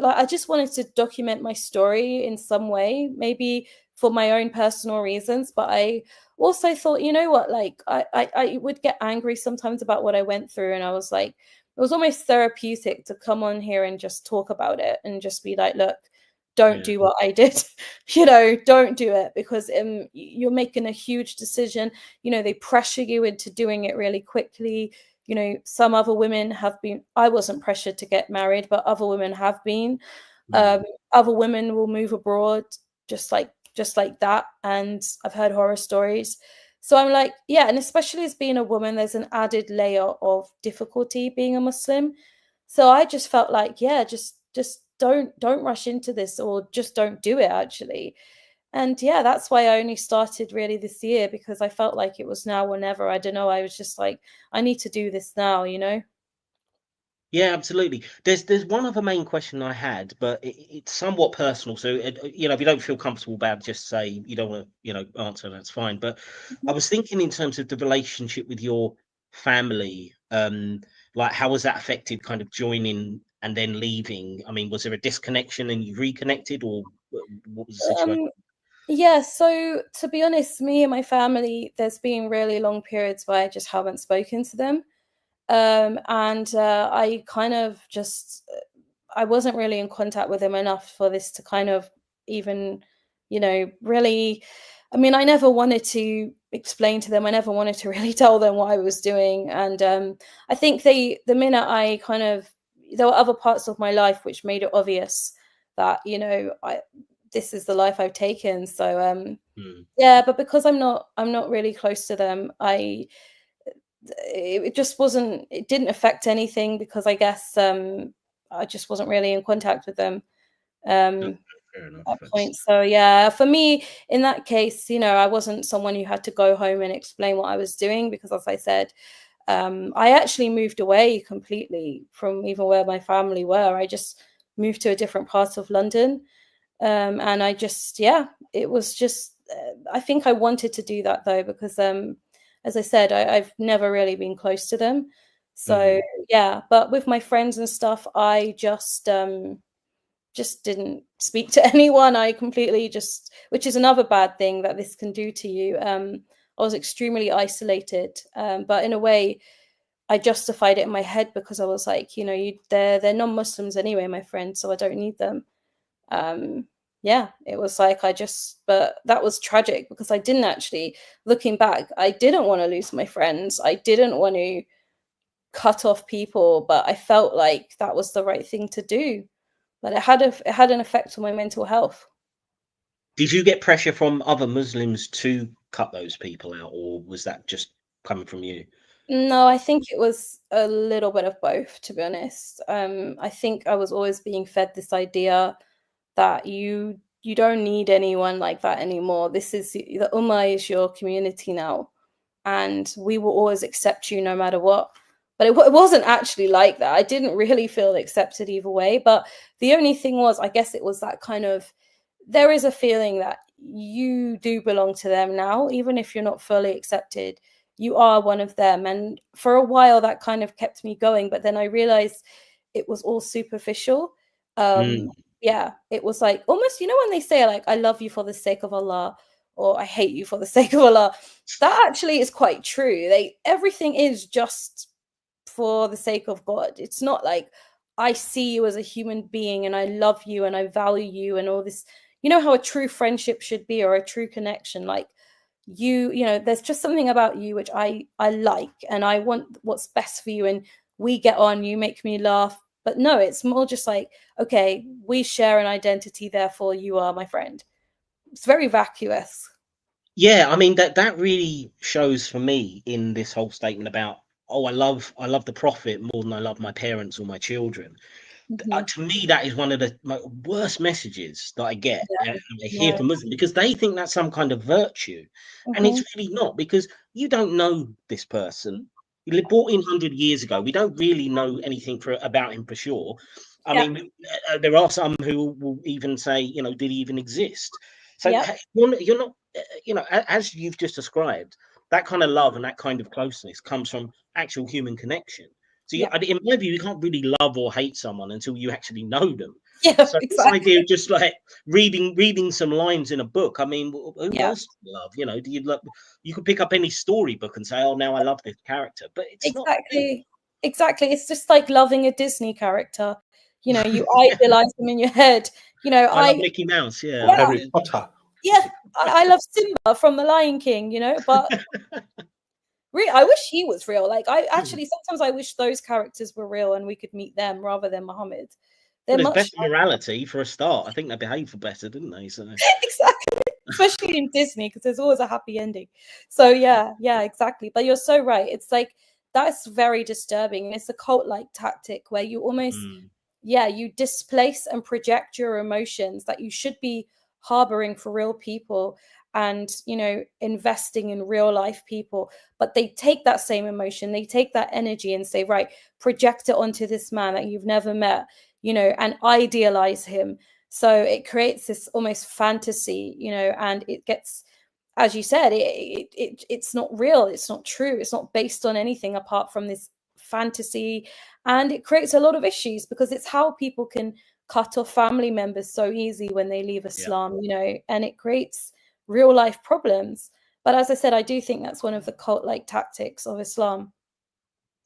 Speaker 2: like, I just wanted to document my story in some way, maybe for my own personal reasons. But I also thought, you know what, like I would get angry sometimes about what I went through. And I was like, it was almost therapeutic to come on here and just talk about it and just be like, look, don't do what I did. You know, don't do it, because you're making a huge decision. You know, they pressure you into doing it really quickly. You know, some other women have been, I wasn't pressured to get married, but other women have been. Other women will move abroad just like that. And I've heard horror stories. So I'm like, yeah, and especially as being a woman, there's an added layer of difficulty being a Muslim. So I just felt like, yeah, just don't rush into this, or just don't do it actually. And yeah, that's why I only started really this year, because I felt like it was now or never. I don't know. I was just like, I need to do this now, you know?
Speaker 1: Yeah, absolutely. There's one other main question I had, but it's somewhat personal. So you know, if you don't feel comfortable about it, just say you don't want to, you know, answer. That's fine. But I was thinking in terms of the relationship with your family, like how was that affected, kind of joining and then leaving? I mean, was there a disconnection and you reconnected, or what was the situation?
Speaker 2: Um, yeah, so to be honest, me and my family, there's been really long periods where I just haven't spoken to them. And I kind of just, I wasn't really in contact with them enough for this to kind of even, you know, really. I mean, I never wanted to explain to them. I never wanted to really tell them what I was doing. And I think the minute I kind of, there were other parts of my life which made it obvious that, you know, this is the life I've taken. So yeah, but because I'm not really close to them, it just wasn't, it didn't affect anything, because I guess I just wasn't really in contact with them
Speaker 1: No,
Speaker 2: um
Speaker 1: fair enough.
Speaker 2: at that point. So yeah, for me in that case, you know, I wasn't someone who had to go home and explain what I was doing, because as I said, I actually moved away completely from even where my family were. I just moved to a different part of London. And I just, yeah, it was just, I think I wanted to do that though, because as I said, I've never really been close to them. So yeah, but with my friends and stuff, I just didn't speak to anyone. I completely just, which is another bad thing that this can do to you. I was extremely isolated, but in a way, I justified it in my head, because I was like, you know, they're non-Muslims anyway, my friends, so I don't need them. Um, yeah, it was like but that was tragic, because I didn't actually, looking back, I didn't want to lose my friends. I didn't want to cut off people, but I felt like that was the right thing to do. But it had an effect on my mental health.
Speaker 1: Did you get pressure from other Muslims to cut those people out, or was that just coming from you?
Speaker 2: No, I think it was a little bit of both, to be honest. I think I was always being fed this idea that you don't need anyone like that anymore. This is the Ummah is your community now, and we will always accept you no matter what. But it wasn't actually like that. I didn't really feel accepted either way. But the only thing was, I guess it was that kind of, there is a feeling that you do belong to them now, even if you're not fully accepted. You are one of them. And for a while, that kind of kept me going. But then I realized it was all superficial.
Speaker 1: Mm.
Speaker 2: Yeah, it was like almost, you know, when they say like, I love you for the sake of Allah, or I hate you for the sake of Allah, that actually is quite true. Everything is just for the sake of God. It's not like I see you as a human being and I love you and I value you and all this, you know how a true friendship should be, or a true connection. Like you know, there's just something about you which I like, and I want what's best for you, and we get on, you make me laugh. But no, it's more just like, okay, we share an identity, therefore you are my friend. It's very vacuous.
Speaker 1: Yeah, I mean that really shows for me in this whole statement about, oh, I love the prophet more than I love my parents or my children.
Speaker 2: Mhm.
Speaker 1: To me, that is one of the worst messages that I get,
Speaker 2: Yeah,
Speaker 1: I hear
Speaker 2: no.
Speaker 1: from Muslims, because they think that's some kind of virtue, and
Speaker 2: Mhm.
Speaker 1: it's really not, because you don't know this person. He was brought in 100 years ago. We don't really know anything about him for sure. I
Speaker 2: Yeah,
Speaker 1: mean, there are some who will even say, you know, did he even exist? So
Speaker 2: yeah,
Speaker 1: you're not, you know, as you've just described, that kind of love and that kind of closeness comes from actual human connection. So,
Speaker 2: yeah,
Speaker 1: in my view, you can't really love or hate someone until you actually know them.
Speaker 2: yeah,
Speaker 1: So this
Speaker 2: exactly.
Speaker 1: idea of just like reading some lines in a book, I mean, who
Speaker 2: Yeah,
Speaker 1: else do you love? You know, do you love? You could pick up any storybook and say, "Oh, now I love this character," but it's not real.
Speaker 2: exactly. Exactly. It's just like loving a Disney character. You know, you idealize them in your head. You know,
Speaker 1: I love Mickey Mouse. Yeah,
Speaker 2: yeah,
Speaker 3: Harry Potter.
Speaker 2: yeah, I love Simba from The Lion King, you know, but really, I wish he was real. Like, I actually sometimes I wish those characters were real and we could meet them rather than Muhammad.
Speaker 1: Well,
Speaker 2: They're
Speaker 1: there's
Speaker 2: much
Speaker 1: better morality for a start. I think they behaved better, didn't they? So
Speaker 2: exactly, especially in Disney, because there's always a happy ending. So yeah, yeah, exactly. But you're so right. It's like that's very disturbing, and it's a cult-like tactic where you almost,
Speaker 1: mm,
Speaker 2: yeah, you displace and project your emotions that you should be harboring for real people, and you know, investing in real life people, but they take that same emotion, they take that energy and say, right, project it onto this man that you've never met, you know, and idealize him. So it creates this almost fantasy, you know, and it gets, as you said, it's not real, it's not true, it's not based on anything apart from this fantasy. And it creates a lot of issues because it's how people can cut off family members so easy when they leave
Speaker 1: yeah.
Speaker 2: Islam, you know, and it creates real life problems. But as I said, I do think that's one of the cult-like tactics of Islam.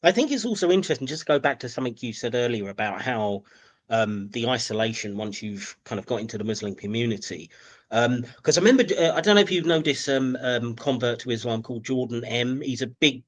Speaker 1: I think it's also interesting, just to go back to something you said earlier about how the isolation once you've kind of got into the Muslim community. Because I remember, I don't know if you know this convert to Islam called Jordan M. He's a big,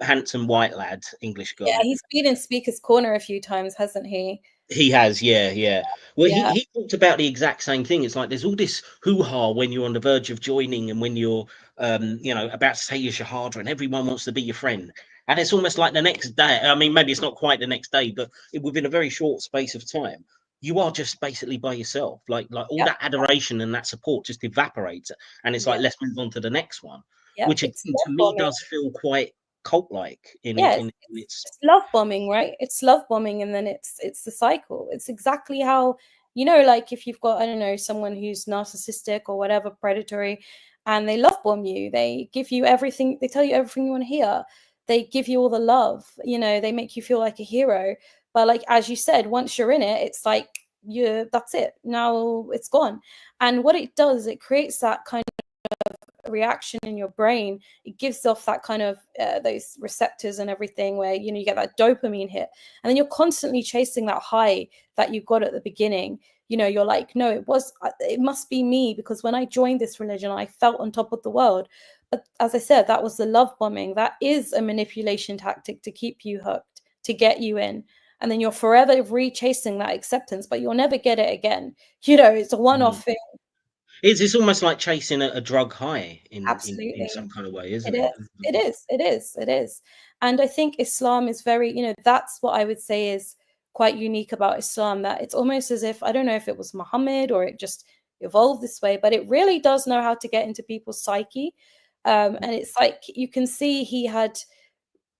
Speaker 1: handsome white lad, English
Speaker 2: Yeah,
Speaker 1: guy.
Speaker 2: he's been in Speaker's Corner a few times, hasn't he?
Speaker 1: He has, yeah, yeah. Well,
Speaker 2: Yeah,
Speaker 1: he talked about the exact same thing. It's like there's all this hoo-ha when you're on the verge of joining and when you're, you know, about to say your shahada, and everyone wants to be your friend. And it's almost like the next day. I mean, maybe it's not quite the next day, but within a very short space of time, you are just basically by yourself. Like all
Speaker 2: yeah,
Speaker 1: that adoration and that support just evaporates, and it's
Speaker 2: yeah,
Speaker 1: like, let's move on to the next one,
Speaker 2: yeah.
Speaker 1: which
Speaker 2: It's
Speaker 1: again, to
Speaker 2: love
Speaker 1: me
Speaker 2: bombing.
Speaker 1: does feel quite cult-like
Speaker 2: Yeah,
Speaker 1: in
Speaker 2: it's,
Speaker 1: its.
Speaker 2: it's love bombing, right? It's love bombing, and then it's the cycle. It's exactly how, you know, like if you've got, I don't know, someone who's narcissistic or whatever, predatory, and they love bomb you. They give you everything. They tell you everything you want to hear. They give you all the love. You know, they make you feel like a hero. But like as you said, once you're in it, it's like that's it. Now it's gone. And what it does, it creates that kind reaction in your brain. It gives off that kind of those receptors and everything where, you know, you get that dopamine hit, and then you're constantly chasing that high that you got at the beginning. You know, you're like, no, it must be me, because when I joined this religion I felt on top of the world. But as I said, that was the love bombing. That is a manipulation tactic to keep you hooked, to get you in, and then you're forever re-chasing that acceptance, but you'll never get it again. You know, it's a one-off thing.
Speaker 1: It's almost like chasing a drug high in some
Speaker 2: Absolutely.
Speaker 1: kind of way, isn't
Speaker 2: It
Speaker 1: it?
Speaker 2: is. It is. It is. It is. And I think Islam is very, you know, that's what I would say is quite unique about Islam, that it's almost as if, I don't know if it was Muhammad or it just evolved this way, but it really does know how to get into people's psyche. And it's like you can see he had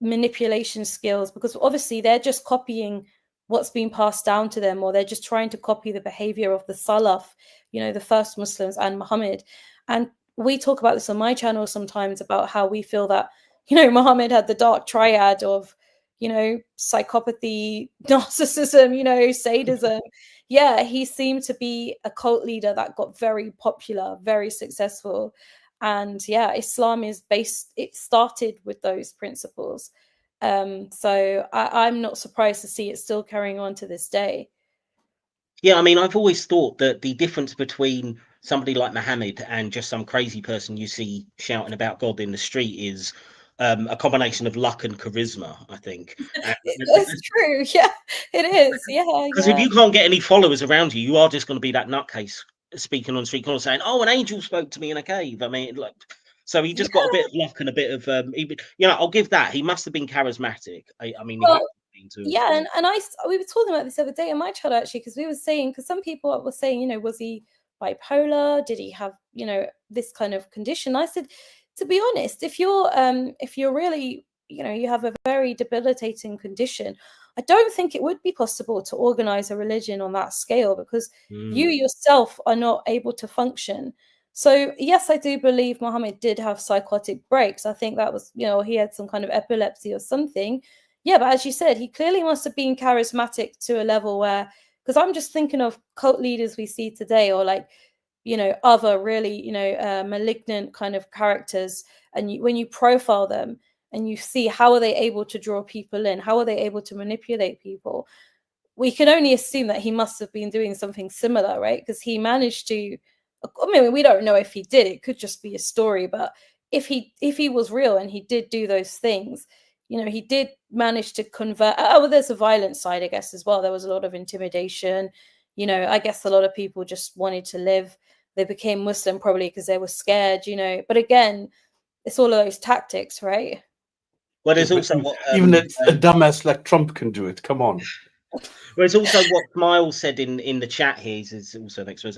Speaker 2: manipulation skills, because obviously they're just copying what's been passed down to them, or they're just trying to copy the behavior of the Salaf, you know, the first Muslims and Muhammad. And we talk about this on my channel sometimes about how we feel that, you know, Muhammad had the dark triad of, you know, psychopathy, narcissism, you know, sadism. Yeah, he seemed to be a cult leader that got very popular, very successful. And yeah, Islam is based, it started with those principles. So I'm not surprised to see it still carrying on to this day.
Speaker 1: Yeah, I mean, I've always thought that the difference between somebody like Muhammad and just some crazy person you see shouting about God in the street is a combination of luck and charisma, I think.
Speaker 2: It's true. Yeah, it is. Yeah,
Speaker 1: Because if
Speaker 2: yeah.
Speaker 1: you can't get any followers around you, you are just going to be that nutcase speaking on street corners saying, "Oh, an angel spoke to me in a cave." I mean, like, so he just got a bit of luck and a bit of, you know, I'll give that. He must have been charismatic. I mean, he had
Speaker 2: Well,
Speaker 1: to have.
Speaker 2: yeah, and we were talking about this the other day in my chat actually, because we were saying, because some people were saying, you know, was he bipolar? Did he have, you know, this kind of condition? I said, to be honest, if you're really, you know, you have a very debilitating condition, I don't think it would be possible to organize a religion on that scale, because you yourself are not able to function. So yes, I do believe Muhammad did have psychotic breaks. I think that was, you know, he had some kind of epilepsy or something. Yeah, but as you said, he clearly must have been charismatic to a level where, because I'm just thinking of cult leaders we see today, or like, you know, other really, you know, malignant kind of characters. And when you profile them and you see how are they able to draw people in, how are they able to manipulate people, we can only assume that he must have been doing something similar, right? Because he managed to, I mean, we don't know if he did, it could just be a story, but if he was real and he did do those things, you know, he did manage to convert. Oh, well, there's a violent side, I guess, as well. There was a lot of intimidation. You know, I guess a lot of people just wanted to live. They became Muslim probably because they were scared, you know. But again, it's all of those tactics, right?
Speaker 1: Well, there's also what
Speaker 3: even a dumbass like Trump can do it. Come on.
Speaker 1: Well, it's also what Miles said in the chat here. Is also next was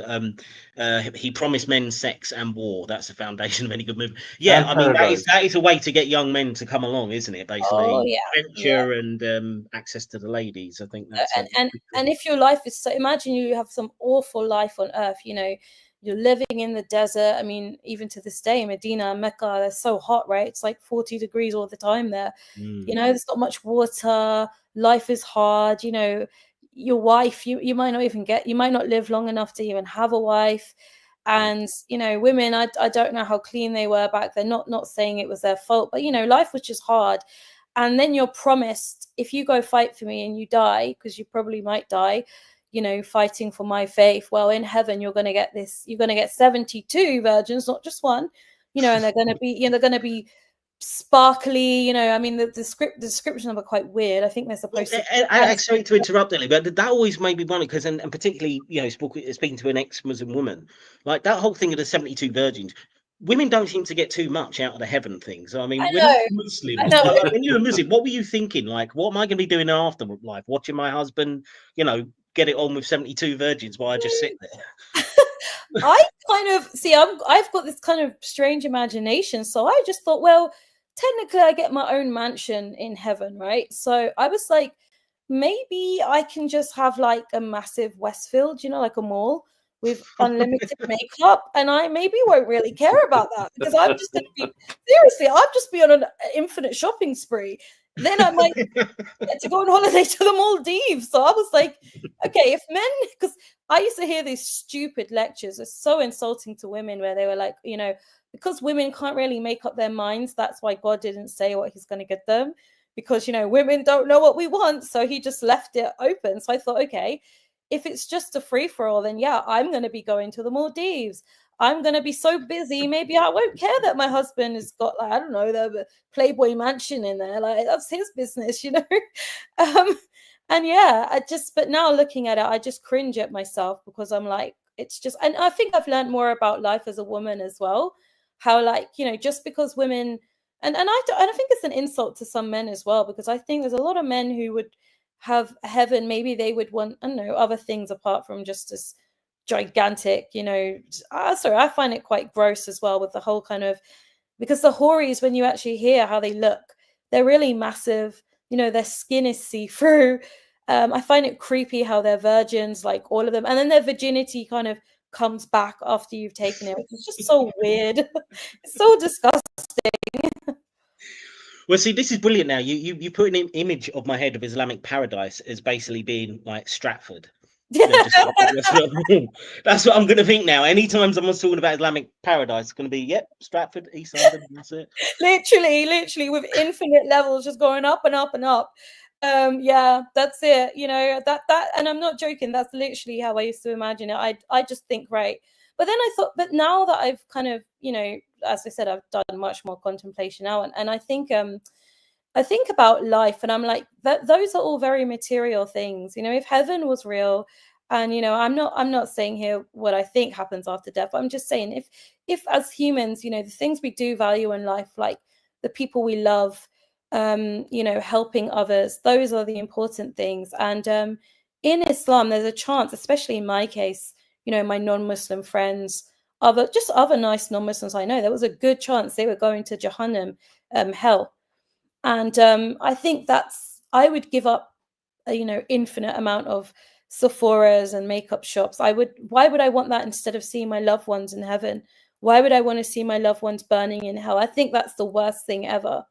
Speaker 1: he promised men sex and war. That's the foundation of any good movement. Yeah,
Speaker 3: And
Speaker 1: I mean
Speaker 3: paradise.
Speaker 1: that is a way to get young men to come along, isn't it?
Speaker 2: Oh
Speaker 1: Basically,
Speaker 2: yeah,
Speaker 1: adventure and access to the ladies. I think that's
Speaker 2: and if your life is so, imagine you have some awful life on earth, you know, you're living in the desert. I mean, even to this day, Medina and Mecca, they're so hot, right? It's like 40 degrees all the time there. You know, there's not much water, life is hard, you know. Your wife, you might not even get, you might not live long enough to even have a wife. And you know, women, I don't know how clean they were back then, not saying it was their fault, but you know, life was just hard. And then you're promised, if you go fight for me and you die, because you probably might die, you know, fighting for my faith, well, in heaven you're going to get this, you're going to get 72 virgins, not just one, you know. And they're going to be, you know, they're going to be sparkly, you know. I mean, the description of are quite weird. I think they're supposed to
Speaker 1: sorry to interrupt, Ellie, but that always made me wonder because, and particularly, you know, speaking to an ex-Muslim woman, like that whole thing of the 72 virgins. Women don't seem to get too much out of the heaven things. I mean,
Speaker 2: I
Speaker 1: when
Speaker 2: know,
Speaker 1: you're Muslim,
Speaker 2: I know.
Speaker 1: like, when you're a Muslim, what were you thinking? Like, what am I going to be doing in afterlife? Watching my husband, you know, get it on with 72 virgins while I just sit there?
Speaker 2: I kind of see, I've got this kind of strange imagination. So I just thought, well, technically I get my own mansion in heaven, right? So I was like, maybe I can just have like a massive Westfield, you know, like a mall with unlimited makeup, and I maybe won't really care about that, because I'm just going to be, seriously, I'll just be on an infinite shopping spree. Then I might get to go on holiday to the Maldives. So I was like, okay, if men, because I used to hear these stupid lectures, it's so insulting to women, where they were like, you know, because women can't really make up their minds, that's why God didn't say what he's going to get them, because, you know, women don't know what we want, so he just left it open. So I thought, okay, if it's just a free-for-all, then yeah, I'm going to be going to the Maldives. I'm going to be so busy, maybe I won't care that my husband has got, like, I don't know, the Playboy mansion in there. Like, that's his business, you know. And yeah, but now looking at it, I just cringe at myself, because I'm like, it's just, and I think I've learned more about life as a woman as well, how, like, you know, just because women, and I think it's an insult to some men as well, because I think there's a lot of men who would have heaven, maybe they would want, I don't know, other things apart from just this gigantic, you know. Sorry, I find it quite gross as well, with the whole kind of, because the houris, when you actually hear how they look, they're really massive, you know, their skin is see-through. I find it creepy how they're virgins, like all of them, and then their virginity kind of comes back after you've taken it, which is just so weird. It's so disgusting.
Speaker 1: Well, see, this is brilliant. Now you put an image of my head of Islamic paradise as basically being like Stratford. Just that's what I'm going to think now. Anytime someone's talking about Islamic paradise, it's going to be, yep, Stratford, East London. That's it.
Speaker 2: literally with infinite levels just going up and up and up. Yeah, that's it. You know, that and I'm not joking, that's literally how I used to imagine it. I just think, right. But then I thought, but now that I've kind of, you know, as I said, I've done much more contemplation now, and I think about life, and I'm like, that those are all very material things. You know, if heaven was real, and you know, I'm not saying here what I think happens after death. I'm just saying, if as humans, you know, the things we do value in life, like the people we love, you know, helping others, those are the important things. And in Islam, there's a chance, especially in my case, you know, my non-Muslim friends, other nice non-Muslims I know, there was a good chance they were going to Jahannam, hell. And I think I would give up a, you know, infinite amount of Sephora's and makeup shops. Why would I want that instead of seeing my loved ones in heaven? Why would I want to see my loved ones burning in hell? I think that's the worst thing ever.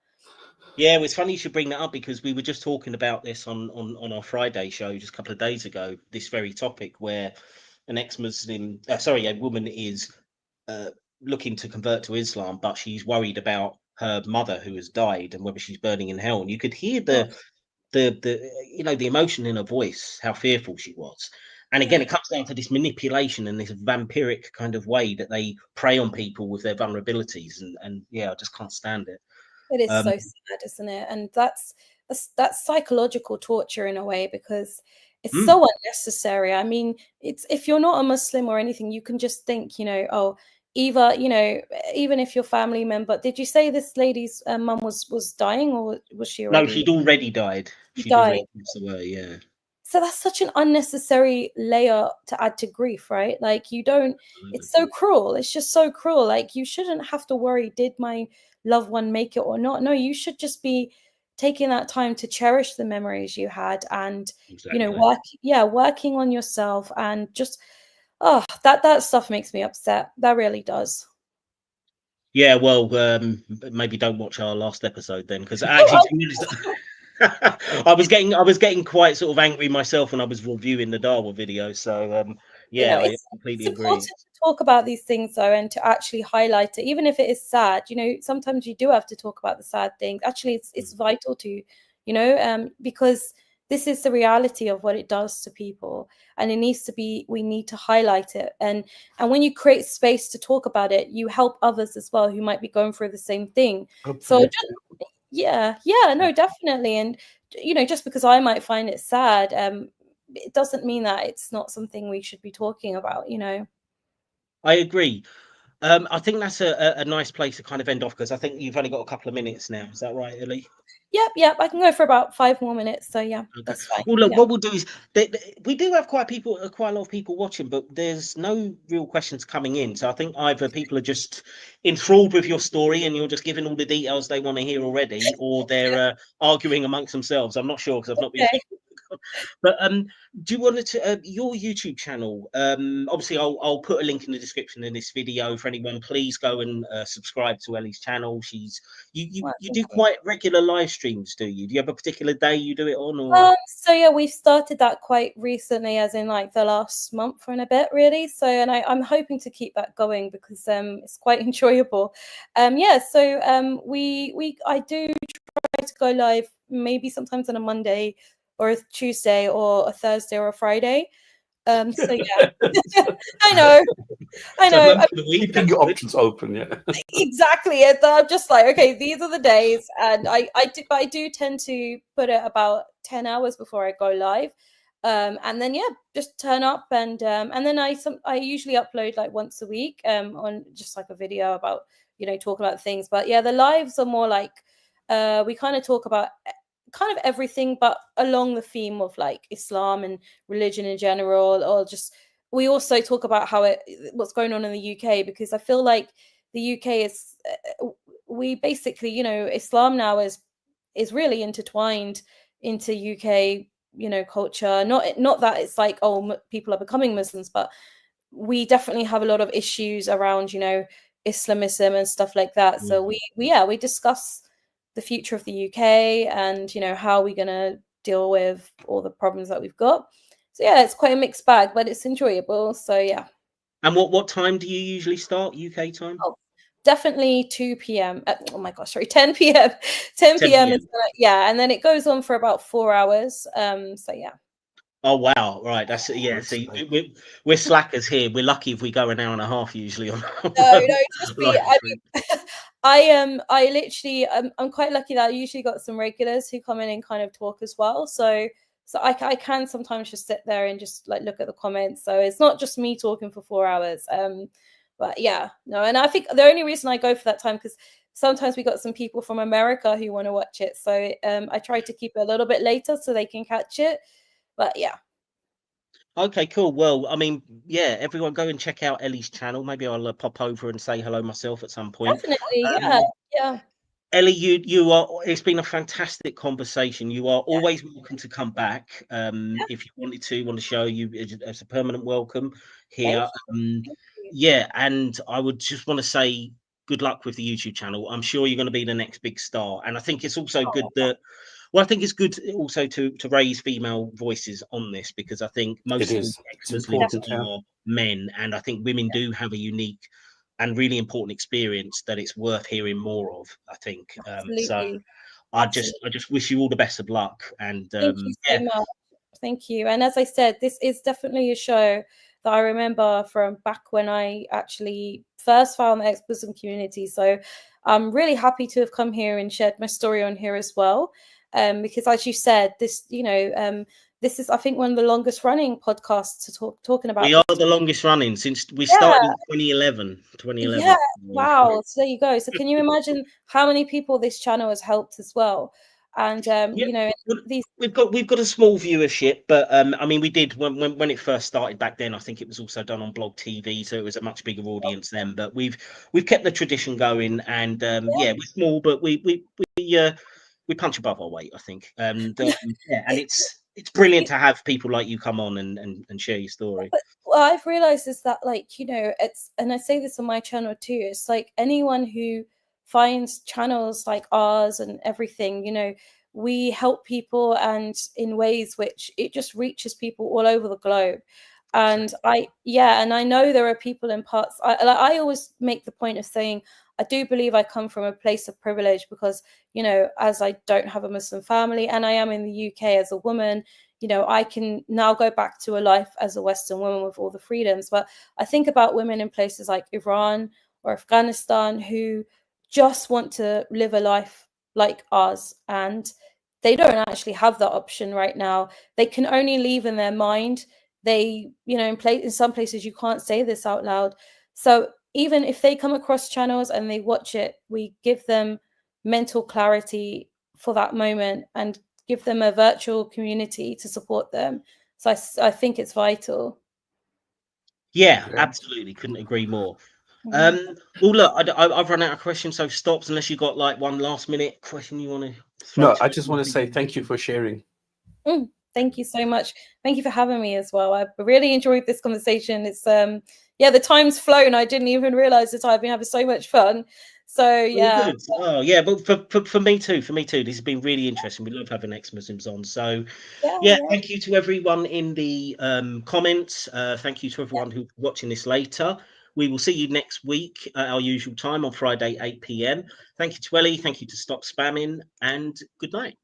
Speaker 1: Yeah, well, it's funny you should bring that up, because we were just talking about this on our Friday show just a couple of days ago, this very topic, where an ex-Muslim, a woman is looking to convert to Islam, but she's worried about her mother who has died and whether she's burning in hell. And you could hear the you know, the emotion in her voice, how fearful she was. And again, it comes down to this manipulation and this vampiric kind of way that they prey on people with their vulnerabilities. And yeah, I just can't stand it.
Speaker 2: It is so sad, isn't it? And that's psychological torture in a way, because it's so unnecessary. I mean, it's, if you're not a Muslim or anything, you can just think, you know, oh, either, you know, even if your family member, did you say this lady's mum was dying, or was she already?
Speaker 1: No, she'd already died. She'd
Speaker 2: died.
Speaker 1: already passed away, yeah.
Speaker 2: So that's such an unnecessary layer to add to grief, right? Like, you don't, it's so cruel. It's just so cruel. Like, you shouldn't have to worry, did my loved one make it or not? No, you should just be taking that time to cherish the memories you had, and
Speaker 1: Exactly.
Speaker 2: you know, working on yourself, and just, oh, that stuff makes me upset. That really does.
Speaker 1: Yeah, well, maybe don't watch our last episode then, because actually, to be honest, I was getting quite sort of angry myself when I was reviewing the Darwa video. So yeah,
Speaker 2: You know,
Speaker 1: I completely
Speaker 2: it's
Speaker 1: agree.
Speaker 2: important to talk about these things though, and to actually highlight it, even if it is sad. You know, sometimes you do have to talk about the sad things. Actually, it's vital to, you know, because this is the reality of what it does to people, and it needs to be, we need to highlight it. And when you create space to talk about it, you help others as well who might be going through the same thing.
Speaker 3: Hopefully.
Speaker 2: So yeah, no, definitely. And you know, just because I might find it sad, it doesn't mean that it's not something we should be talking about, you know.
Speaker 1: I agree. I think that's a nice place to kind of end off, because I think you've only got a couple of minutes now. Is that right, Ellie?
Speaker 2: Yep, I can go for about 5 more minutes. So yeah,
Speaker 1: Okay.
Speaker 2: that's fine.
Speaker 1: Well, look,
Speaker 2: Yeah.
Speaker 1: what we'll do is we do have quite a lot of people watching, but there's no real questions coming in. So I think either people are just enthralled with your story and you're just giving all the details they want to hear already, or they're arguing amongst themselves. I'm not sure, because I've not been.
Speaker 2: Okay.
Speaker 1: But do you want to your YouTube channel? Obviously, I'll put a link in the description in this video for anyone. Please go and subscribe to Ellie's channel. You do quite regular live streams, do you? Do you have a particular day you do it on, or?
Speaker 2: So yeah, we've started that quite recently, as in like the last month and a bit, really. So, and I'm hoping to keep that going, because it's quite enjoyable. Yeah. So I do try to go live maybe sometimes on a Monday or a Tuesday or a Thursday or a Friday. So yeah, I know.
Speaker 3: Keeping your options open, yeah.
Speaker 2: Exactly. And I'm just like, okay, these are the days, and I do tend to put it about 10 hours before I go live, and then yeah, just turn up, and then I usually upload like once a week, on just like a video about, you know, talk about things. But yeah, the lives are more like we kind of talk about kind of everything, but along the theme of like Islam and religion in general, or just, we also talk about what's going on in the UK, because I feel like the UK is, we basically, you know, Islam now is really intertwined into UK, you know, culture. Not that it's like, oh, people are becoming Muslims, but we definitely have a lot of issues around, you know, Islamism and stuff like that. So we discuss the future of the UK, and how we're going to deal with all the problems that we've got. So yeah, it's quite a mixed bag, but it's enjoyable. So yeah.
Speaker 1: And what time do you usually start UK time?
Speaker 2: Oh, definitely 2 p.m. Oh my gosh, sorry, 10 p.m. 10 p.m. is yeah, and then it goes on for about 4 hours. So yeah.
Speaker 1: Oh wow, right. That's yeah. See, we're slackers here. We're lucky if we go an hour and a half usually on.
Speaker 2: No, trust me. I mean, I literally, I'm quite lucky that I usually got some regulars who come in and kind of talk as well. So I can sometimes just sit there and just like look at the comments. So it's not just me talking for 4 hours. But yeah, no. And I think the only reason I go for that time, because sometimes we got some people from America who want to watch it. So I try to keep it a little bit later so they can catch it. But yeah.
Speaker 1: Okay, cool. Well, I mean, yeah, everyone go and check out Ellie's channel. Maybe I'll pop over and say hello myself at some point.
Speaker 2: Definitely, yeah.
Speaker 1: Ellie, you are. It's been a fantastic conversation. You are always welcome to come back. If you wanted to on the show, it's a permanent welcome here.
Speaker 2: Thank you.
Speaker 1: Yeah, and I would just want to say good luck with the YouTube channel. I'm sure you're going to be the next big star, and I think it's also good that. Well, I think it's good also to raise female voices on this, because I think most of the Xmas leaders are men, and I think women do have a unique and really important experience that it's worth hearing more of, I think. So I just wish you all the best of luck. And
Speaker 2: thank you so much. Thank you. And as I said, this is definitely a show that I remember from back when I actually first found the Exposm community. So I'm really happy to have come here and shared my story on here as well. Because as you said, this, this is, I think, one of the longest running podcasts to talking about.
Speaker 1: We are the longest running since we started in 2011.
Speaker 2: Yeah, wow. So there you go. So can you imagine how many people this channel has helped as well? And
Speaker 1: we've got a small viewership, but I mean, we did when it first started back then. I think it was also done on Blog TV, so it was a much bigger audience then. But we've kept the tradition going, and yeah, we're small, but we punch above our weight, I think. And yeah, and it's brilliant to have people like you come on and share your story.
Speaker 2: But what I've realized is that, like, it's, and I say this on my channel too, it's like anyone who finds channels like ours and everything, we help people, and in ways which it just reaches people all over the globe. And I know there are people in parts, I always make the point of saying, I do believe I come from a place of privilege because, as I don't have a Muslim family and I am in the UK as a woman, I can now go back to a life as a Western woman with all the freedoms. But I think about women in places like Iran or Afghanistan who just want to live a life like ours, and they don't actually have that option right now. They can only leave in their mind. They, in some places you can't say this out loud. So even if they come across channels and they watch it, we give them mental clarity for that moment and give them a virtual community to support them. So I think it's vital.
Speaker 1: Yeah, absolutely. Couldn't agree more. Well, look, I've run out of questions, so stops unless you got like one last minute question you want to throw.
Speaker 3: No, I just want to say thank you for sharing.
Speaker 2: Thank you so much. Thank you for having me as well. I really enjoyed this conversation. It's the time's flown. I didn't even realize that I've been having so much fun. So yeah.
Speaker 1: Oh yeah, but for me too. This has been really interesting. We love having ex-Muslims on. So yeah, thank you to everyone in the comments. Thank you to everyone who's watching this later. We will see you next week at our usual time on Friday, 8 p.m. Thank you to Ellie. Thank you to Stop Spamming, and good night.